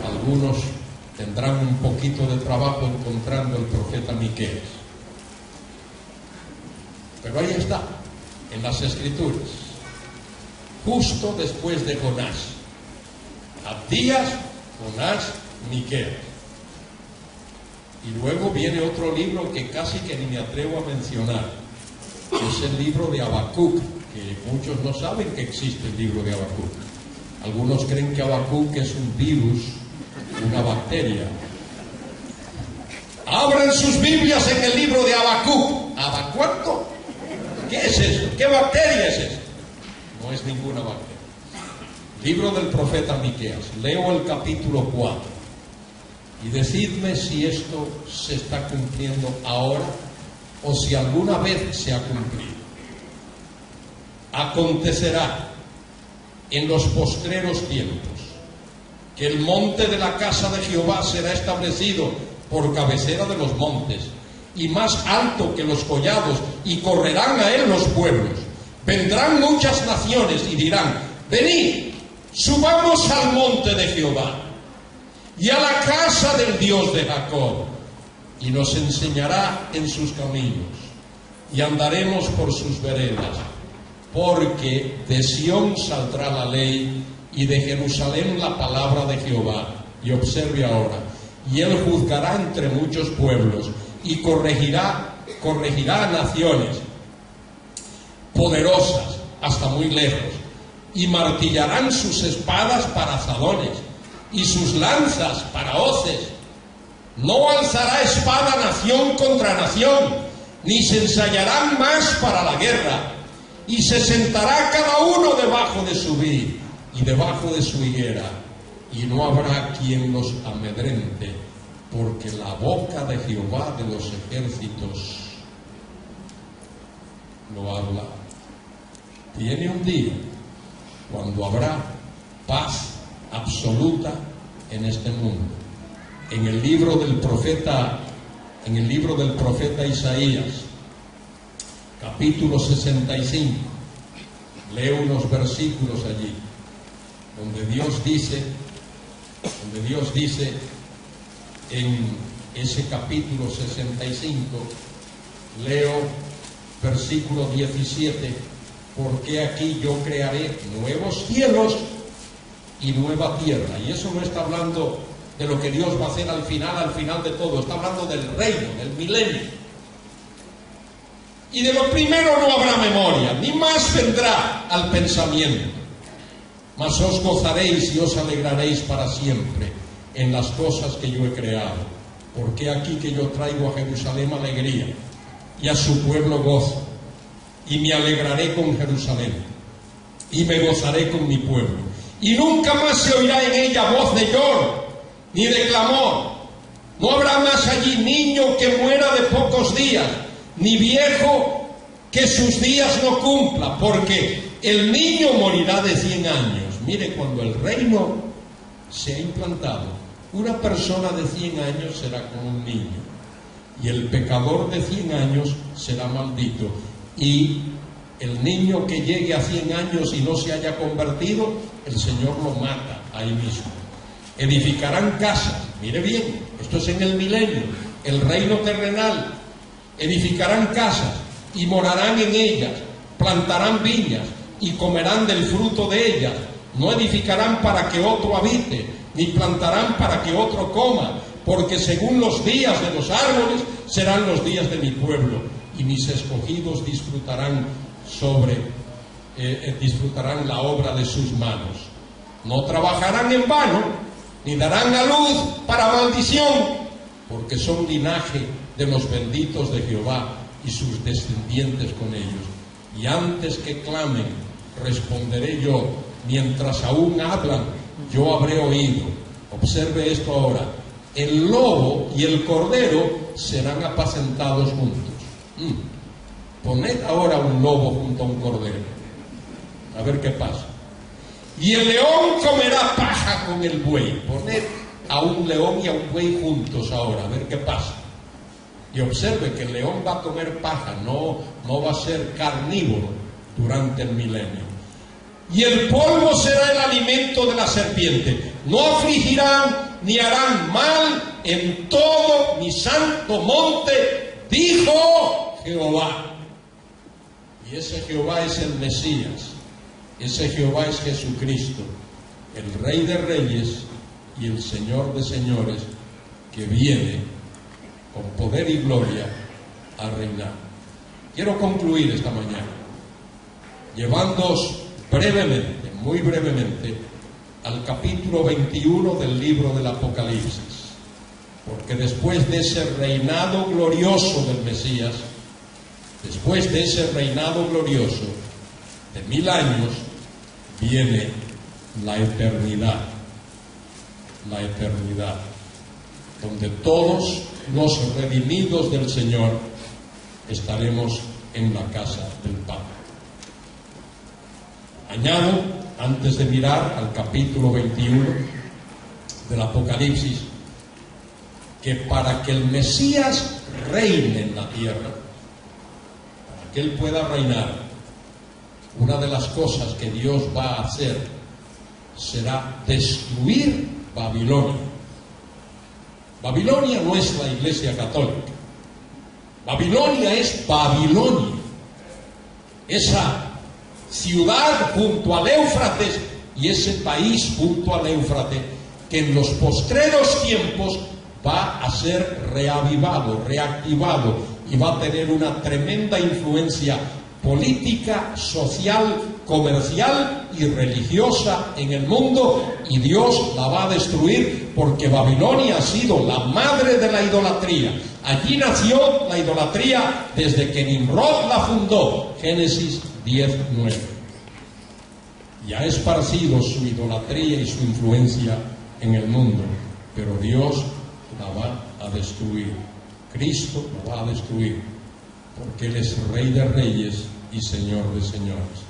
algunos tendrán un poquito de trabajo encontrando el profeta Miqueas, pero ahí está, en las Escrituras, justo después de Jonás. Abdías, Jonás, Miqueas. Y luego viene otro libro que casi que ni me atrevo a mencionar, que es el libro de Habacuc, que muchos no saben que existe el libro de Habacuc. Algunos creen que Habacuc es un virus, una bacteria. Abran sus Biblias en el libro de Habacuc. ¿Habacuc? ¿Qué es eso? ¿Qué bacteria es eso? No es ninguna bacteria. Libro del profeta Miqueas. Leo el capítulo 4 y decidme si esto se está cumpliendo ahora o si alguna vez se ha cumplido. Acontecerá en los postreros tiempos que el monte de la casa de Jehová será establecido por cabecera de los montes y más alto que los collados, y correrán a él los pueblos. Vendrán muchas naciones y dirán: venid, subamos al monte de Jehová y a la casa del Dios de Jacob, y nos enseñará en sus caminos y andaremos por sus veredas. Porque de Sión saldrá la ley y de Jerusalén la palabra de Jehová. Y observe ahora: y él juzgará entre muchos pueblos y corregirá a naciones poderosas hasta muy lejos, y martillarán sus espadas para azadones y sus lanzas para hoces. No alzará espada nación contra nación, ni se ensayarán más para la guerra. Y se sentará cada uno debajo de su vid y debajo de su higuera, y no habrá quien los amedrente, porque la boca de Jehová de los ejércitos lo habla. Viene un día cuando habrá paz absoluta en este mundo. En el libro del profeta Isaías, capítulo 65, leo unos versículos allí, donde Dios dice en ese capítulo 65, leo versículo 17: porque aquí yo crearé nuevos cielos y nueva tierra. Y eso no está hablando de lo que Dios va a hacer al final de todo, está hablando del reino, del milenio. Y de lo primero no habrá memoria, ni más vendrá al pensamiento. Mas os gozaréis y os alegraréis para siempre en las cosas que yo he creado. Porque aquí que yo traigo a Jerusalén alegría y a su pueblo gozo. Y me alegraré con Jerusalén y me gozaré con mi pueblo. Y nunca más se oirá en ella voz de lloro ni de clamor. No habrá más allí niño que muera de pocos días, ni viejo que sus días no cumpla, porque el niño morirá de 100 años. Mire, cuando el reino se ha implantado, una persona de 100 años será como un niño, y el pecador de 100 años será maldito. Y el niño que llegue a 100 años y no se haya convertido, el Señor lo mata ahí mismo. Edificarán casas, mire bien, esto es en el milenio, el reino terrenal. Edificarán casas y morarán en ellas, plantarán viñas y comerán del fruto de ellas. No edificarán para que otro habite, ni plantarán para que otro coma, porque según los días de los árboles serán los días de mi pueblo, y mis escogidos disfrutarán la obra de sus manos. No trabajarán en vano, ni darán a luz para maldición, porque son linaje de los benditos de Jehová y sus descendientes con ellos. Y antes que clamen, responderé yo, mientras aún hablan, yo habré oído. Observe esto ahora: el lobo y el cordero serán apacentados juntos. Poned ahora un lobo junto a un cordero, a ver qué pasa. Y el león comerá paja con el buey. Poned a un león y a un buey juntos ahora, a ver qué pasa. Y observe que el león va a comer paja, no va a ser carnívoro durante el milenio. Y el polvo será el alimento de la serpiente. No afligirán ni harán mal en todo mi santo monte, dijo Jehová. Y ese Jehová es el Mesías, ese Jehová es Jesucristo, el Rey de Reyes y el Señor de Señores, que viene con poder y gloria a reinar. Quiero concluir esta mañana llevándoos brevemente, muy brevemente, al capítulo 21 del libro del Apocalipsis, porque después de ese reinado glorioso del Mesías, después de ese reinado glorioso de 1000 años, viene la eternidad, donde todos los redimidos del Señor estaremos en la casa del Padre. Añado, antes de mirar al capítulo 21 del Apocalipsis, que para que el Mesías reine en la tierra, para que Él pueda reinar, una de las cosas que Dios va a hacer será destruir Babilonia. Babilonia no es la Iglesia Católica. Babilonia es Babilonia, esa ciudad junto al Éufrates y ese país junto al Éufrates, que en los postreros tiempos va a ser reavivado, reactivado, y va a tener una tremenda influencia política, social, comercial y religiosa en el mundo, y Dios la va a destruir, porque Babilonia ha sido la madre de la idolatría. Allí nació la idolatría desde que Nimrod la fundó, Génesis 10:9. Y ha esparcido su idolatría y su influencia en el mundo, pero Dios la va a destruir. Cristo la va a destruir, porque Él es Rey de Reyes y Señor de Señores.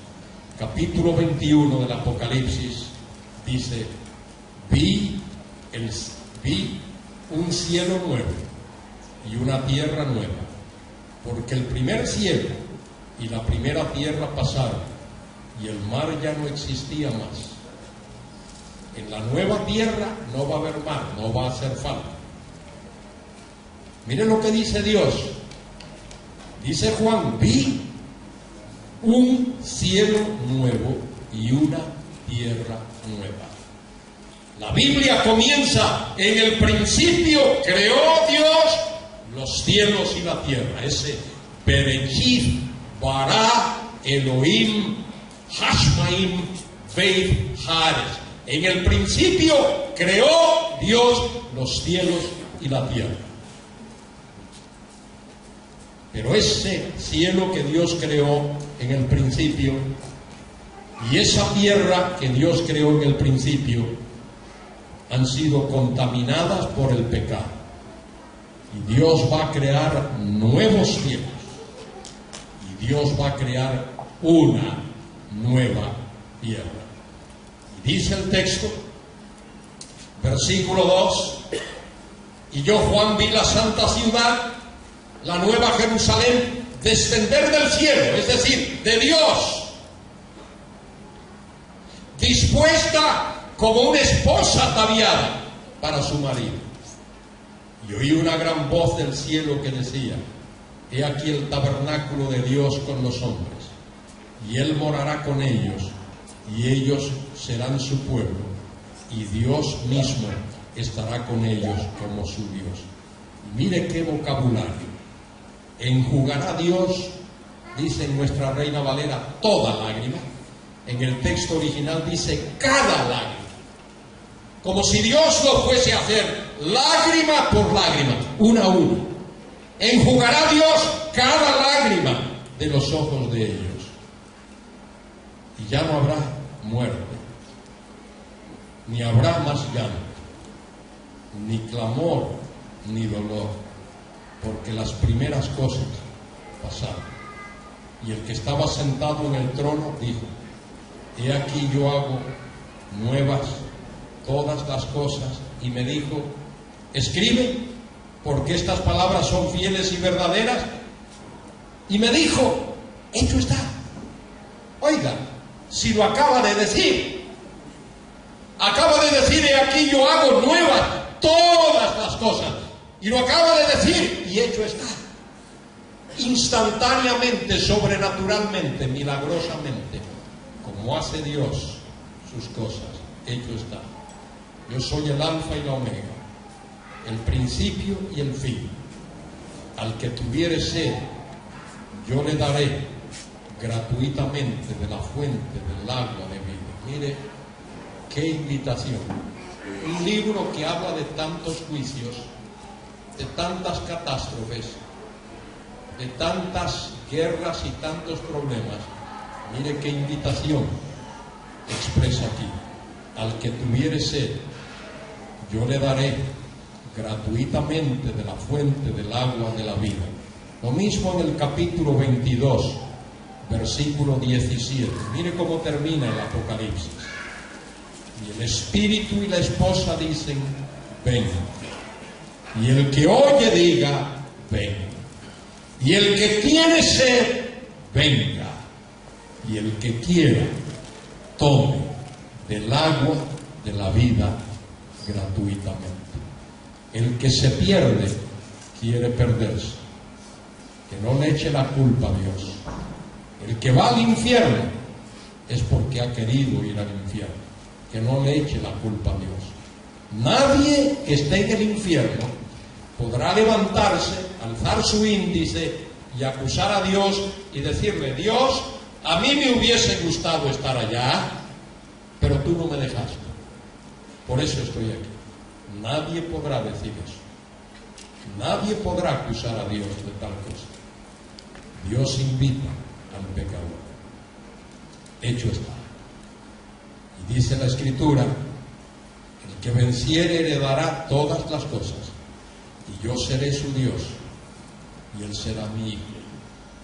Capítulo 21 del Apocalipsis dice: vi un cielo nuevo y una tierra nueva, porque el primer cielo y la primera tierra pasaron, y el mar ya no existía más. En la nueva tierra no va a haber mar, no va a hacer falta. Miren lo que dice Dios. Dice Juan: vi un cielo nuevo y una tierra nueva. La Biblia comienza: en el principio creó Dios los cielos y la tierra. Ese Bereshit bara Elohim Hashmaim Veid Haaretz. En el principio creó Dios los cielos y la tierra. Pero ese cielo que Dios creó en el principio y esa tierra que Dios creó en el principio han sido contaminadas por el pecado. Y Dios va a crear nuevos cielos. Y Dios va a crear una nueva tierra. Y dice el texto, versículo 2: y yo, Juan, vi la santa ciudad, la nueva Jerusalén, descender del cielo, es decir, de Dios, dispuesta como una esposa ataviada para su marido. Y oí una gran voz del cielo que decía: he aquí el tabernáculo de Dios con los hombres, y Él morará con ellos, y ellos serán su pueblo, y Dios mismo estará con ellos como su Dios. Y mire qué vocabulario. Enjugará Dios, dice en nuestra Reina Valera, toda lágrima. En el texto original dice cada lágrima. Como si Dios lo fuese a hacer lágrima por lágrima, una a una. Enjugará Dios cada lágrima de los ojos de ellos. Y ya no habrá muerte, ni habrá más llanto, ni clamor, ni dolor, porque las primeras cosas pasaron. Y el que estaba sentado en el trono dijo: he aquí yo hago nuevas todas las cosas. Y me dijo: escribe, porque estas palabras son fieles y verdaderas. Y me dijo: hecho está. Oiga, si lo acaba de decir, acaba de decir: he aquí yo hago nuevas todas las cosas. Y lo acaba de decir, y hecho está. Instantáneamente, sobrenaturalmente, milagrosamente, como hace Dios sus cosas, hecho está. Yo soy el alfa y la omega, el principio y el fin. Al que tuviere sed, yo le daré gratuitamente de la fuente del agua de vida. Mire qué invitación. Un libro que habla de tantos juicios, de tantas catástrofes, de tantas guerras y tantos problemas. Mire qué invitación expresa aquí. Al que tuviere sed, yo le daré gratuitamente de la fuente del agua de la vida. Lo mismo en el capítulo 22, versículo 17. Mire cómo termina el Apocalipsis. Y el espíritu y la esposa dicen: ven. Y el que oye diga: ven. Y el que tiene sed, venga. Y el que quiera, tome del agua de la vida gratuitamente. El que se pierde, quiere perderse. Que no le eche la culpa a Dios. El que va al infierno es porque ha querido ir al infierno. Que no le eche la culpa a Dios. Nadie que esté en el infierno podrá levantarse, alzar su índice y acusar a Dios y decirle: Dios, a mí me hubiese gustado estar allá, pero tú no me dejaste. Por eso estoy aquí. Nadie podrá decir eso. Nadie podrá acusar a Dios de tal cosa. Dios invita al pecador. Hecho está. Y dice la Escritura: el que venciere heredará todas las cosas, y yo seré su Dios, y él será mi hijo.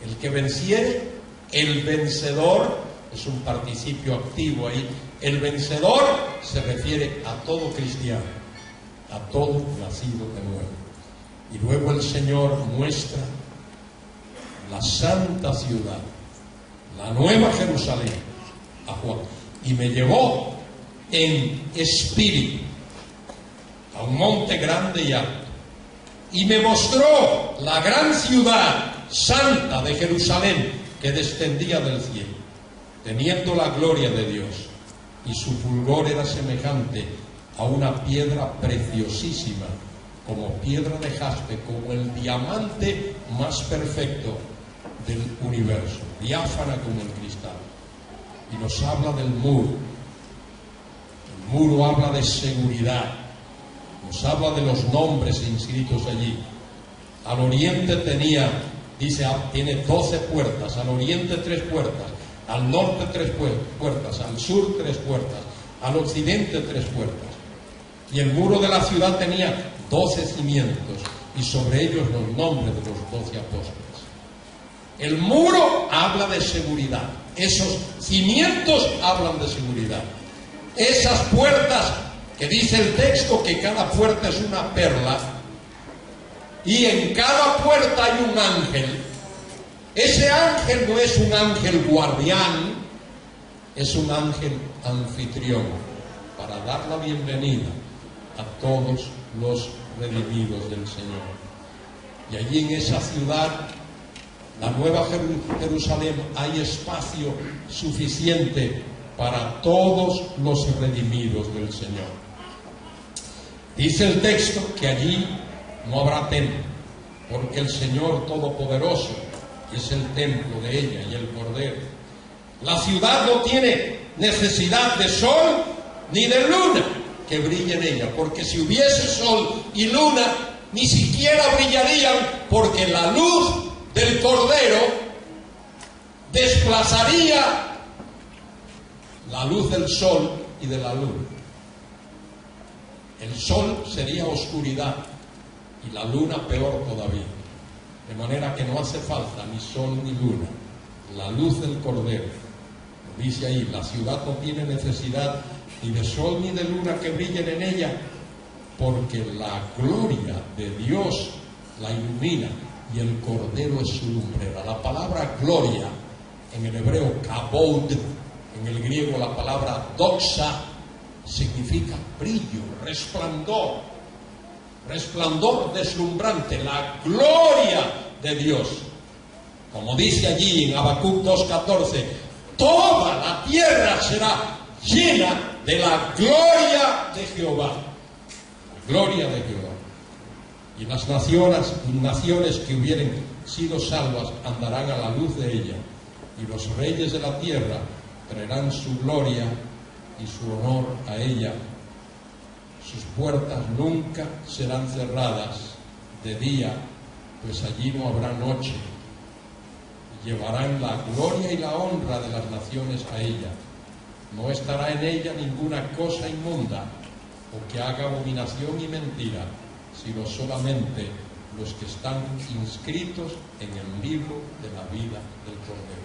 El que venciere, el vencedor, es un participio activo ahí. El vencedor se refiere a todo cristiano, a todo nacido de nuevo. Y luego el Señor muestra la santa ciudad, la nueva Jerusalén, a Juan. Y me llevó en espíritu a un monte grande y alto, y me mostró la gran ciudad santa de Jerusalén, que descendía del cielo, teniendo la gloria de Dios, y su fulgor era semejante a una piedra preciosísima, como piedra de jaspe, como el diamante más perfecto del universo, diáfana como el cristal. Y nos habla del muro. El muro habla de seguridad, nos habla de los nombres inscritos allí. Al oriente tenía, dice, tiene 12 puertas, al oriente 3 puertas, al norte 3 puertas, al sur 3 puertas, al occidente 3 puertas. Y el muro de la ciudad tenía 12 cimientos, y sobre ellos los nombres de los 12 apóstoles. El muro habla de seguridad, esos cimientos hablan de seguridad. Esas puertas, que dice el texto que cada puerta es una perla, y en cada puerta hay un ángel. Ese ángel no es un ángel guardián, es un ángel anfitrión, para dar la bienvenida a todos los redimidos del Señor. Y allí en esa ciudad, la nueva Jerusalén, hay espacio suficiente para todos los redimidos del Señor. Dice el texto que allí no habrá templo, porque el Señor Todopoderoso es el templo de ella y el Cordero. La ciudad no tiene necesidad de sol ni de luna que brille en ella, porque si hubiese sol y luna, ni siquiera brillarían, porque la luz del Cordero desplazaría la luz del sol y de la luna. El sol sería oscuridad y la luna peor todavía. De manera que no hace falta ni sol ni luna, la luz del Cordero. Dice ahí, la ciudad no tiene necesidad ni de sol ni de luna que brillen en ella, porque la gloria de Dios la ilumina y el Cordero es su lumbrera. La palabra gloria, en el hebreo kabod, en el griego la palabra doxa, significa brillo, resplandor, resplandor deslumbrante, la gloria de Dios. Como dice allí en Habacuc 2:14, toda la tierra será llena de la gloria de Jehová. La gloria de Jehová. Y las naciones que hubieren sido salvas andarán a la luz de ella, y los reyes de la tierra traerán su gloria y su honor a ella. Sus puertas nunca serán cerradas de día, pues allí no habrá noche. Llevarán la gloria y la honra de las naciones a ella. No estará en ella ninguna cosa inmunda o que haga abominación y mentira, sino solamente los que están inscritos en el libro de la vida del Cordero.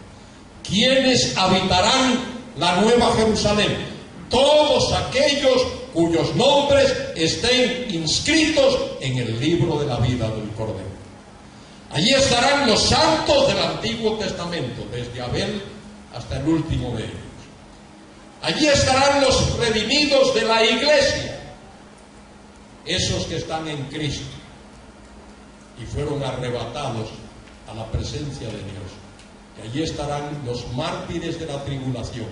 ¿Quiénes habitarán la nueva Jerusalén? Todos aquellos cuyos nombres estén inscritos en el libro de la vida del Cordero. Allí estarán los santos del Antiguo Testamento, desde Abel hasta el último de ellos. Allí estarán los redimidos de la iglesia, esos que están en Cristo y fueron arrebatados a la presencia de Dios. Y allí estarán los mártires de la tribulación,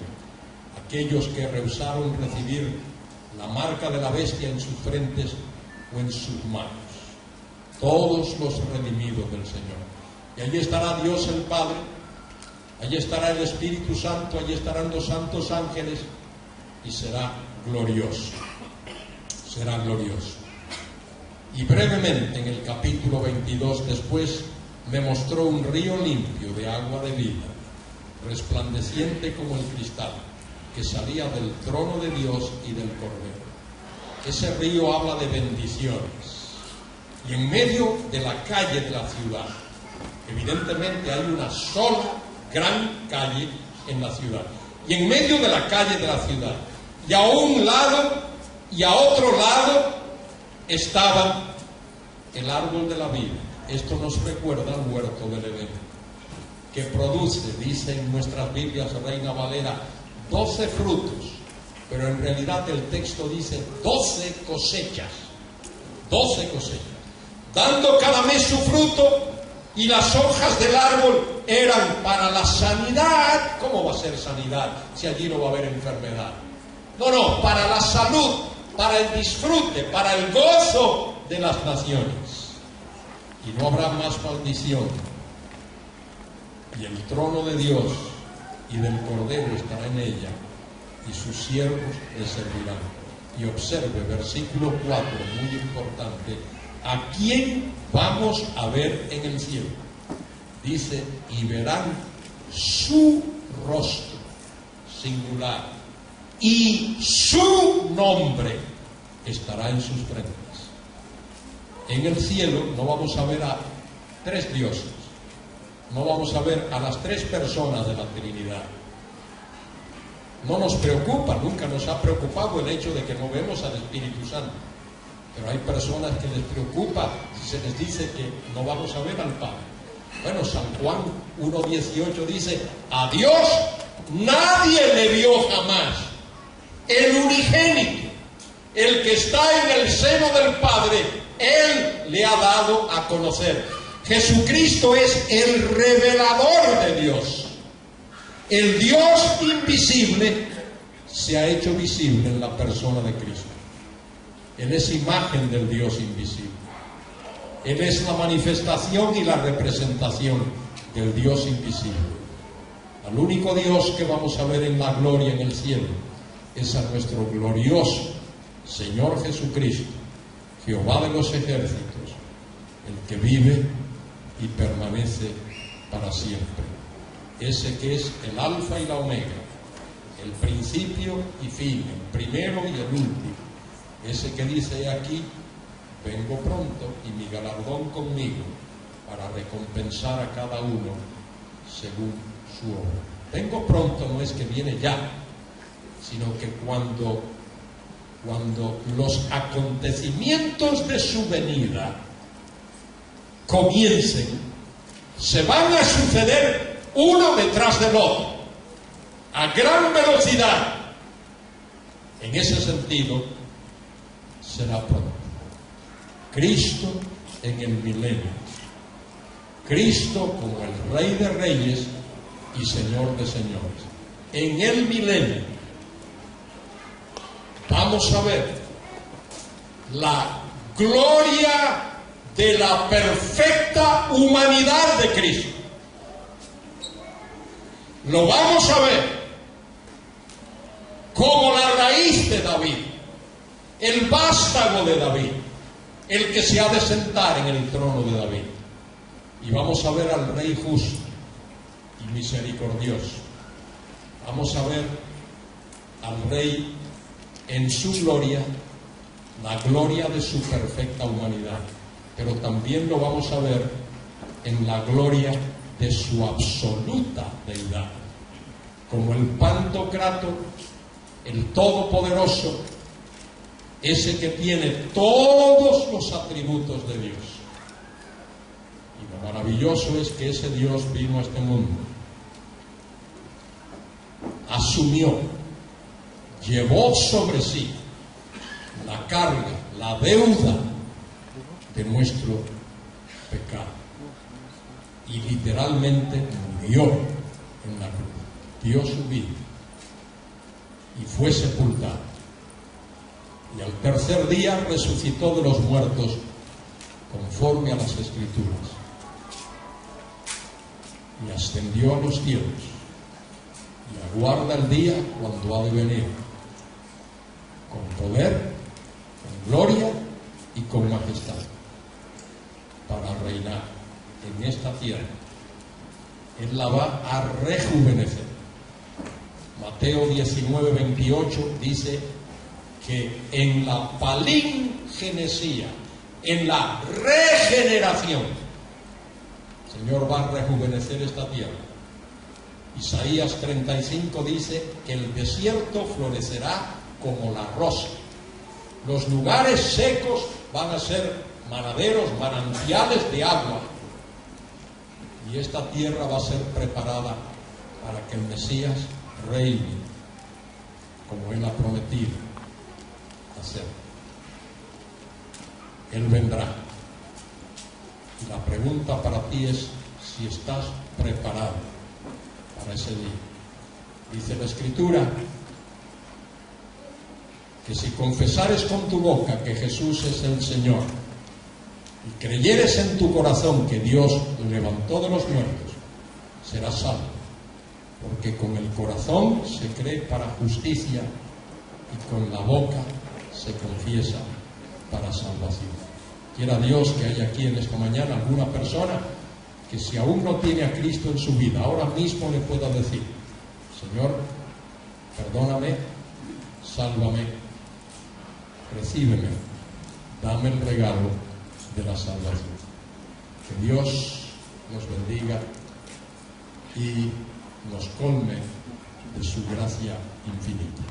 aquellos que rehusaron recibir la marca de la bestia en sus frentes o en sus manos. Todos los redimidos del Señor. Y allí estará Dios el Padre, allí estará el Espíritu Santo, allí estarán los santos ángeles, y será glorioso. Será glorioso. Y brevemente en el capítulo 22 después me mostró un río limpio de agua de vida, resplandeciente como el cristal, que salía del trono de Dios y del Cordero. Ese río habla de bendiciones. Y en medio de la calle de la ciudad, evidentemente hay una sola gran calle en la ciudad. Y en medio de la calle de la ciudad, y a un lado y a otro lado, estaba el árbol de la vida. Esto nos recuerda al huerto del Edén, que produce, dice en nuestras Biblias Reina Valera, 12 frutos, pero en realidad el texto dice 12 cosechas, 12 cosechas, dando cada mes su fruto, y las hojas del árbol eran para la sanidad. ¿Cómo va a ser sanidad si allí no va a haber enfermedad? No, para la salud, para el disfrute, para el gozo de las naciones. Y no habrá más maldición. Y el trono de Dios y del Cordero estará en ella, y sus siervos le servirán. Y observe, versículo 4, muy importante. ¿A quién vamos a ver en el cielo? Dice, y verán su rostro, singular, y su nombre estará en sus frentes. En el cielo no vamos a ver a tres dioses, no vamos a ver a las tres personas de la Trinidad. No nos preocupa, nunca nos ha preocupado el hecho de que no vemos al Espíritu Santo. Pero hay personas que les preocupa si se les dice que no vamos a ver al Padre. Bueno, San Juan 1:18 dice, a Dios nadie le vio jamás. El unigénito, el que está en el seno del Padre, Él le ha dado a conocer. Jesucristo es el revelador de Dios. El Dios invisible se ha hecho visible en la persona de Cristo. Él es imagen del Dios invisible. Él es la manifestación y la representación del Dios invisible. Al único Dios que vamos a ver en la gloria en el cielo es a nuestro glorioso Señor Jesucristo, Jehová de los ejércitos, el que vive y permanece para siempre. Ese que es el alfa y la omega, el principio y fin, el primero y el último. Ese que dice aquí: vengo pronto y mi galardón conmigo para recompensar a cada uno según su obra. Vengo pronto no es que viene ya, sino que cuando los acontecimientos de su venida comiencen, se van a suceder uno detrás del otro, a gran velocidad. En ese sentido, será pronto. Cristo en el milenio. Cristo como el Rey de Reyes y Señor de Señores. En el milenio vamos a ver la gloria de la perfecta humanidad de Cristo. Lo vamos a ver como la raíz de David, el vástago de David, el que se ha de sentar en el trono de David. Y vamos a ver al Rey justo y misericordioso. Vamos a ver al Rey en su gloria, la gloria de su perfecta humanidad, pero también lo vamos a ver en la gloria de su absoluta deidad, como el Pantocrator, el Todopoderoso, ese que tiene todos los atributos de Dios. Y lo maravilloso es que ese Dios vino a este mundo, asumió, llevó sobre sí la carga, la deuda de nuestro pecado y literalmente murió en la cruz, dio su vida y fue sepultado, y al tercer día resucitó de los muertos conforme a las Escrituras y ascendió a los cielos y aguarda el día cuando ha de venir con poder, con gloria y con majestad para reinar en esta tierra. Él la va a rejuvenecer. Mateo 19:28 dice que en la palingenesía, en la regeneración, el Señor va a rejuvenecer esta tierra. Isaías 35 dice que el desierto florecerá como la rosa. Los lugares secos van a ser manaderos, manantiales de agua. Y esta tierra va a ser preparada para que el Mesías reine, como Él ha prometido hacer. Él vendrá. Y la pregunta para ti es si estás preparado para ese día. Dice la Escritura que si confesares con tu boca que Jesús es el Señor y creyeres en tu corazón que Dios lo levantó de los muertos, serás salvo. Porque con el corazón se cree para justicia y con la boca se confiesa para salvación. Quiera Dios que haya aquí en esta mañana alguna persona que, si aún no tiene a Cristo en su vida, ahora mismo le pueda decir: Señor, perdóname, sálvame, recíbeme, dame el regalo de la salvación. Que Dios nos bendiga y nos colme de su gracia infinita.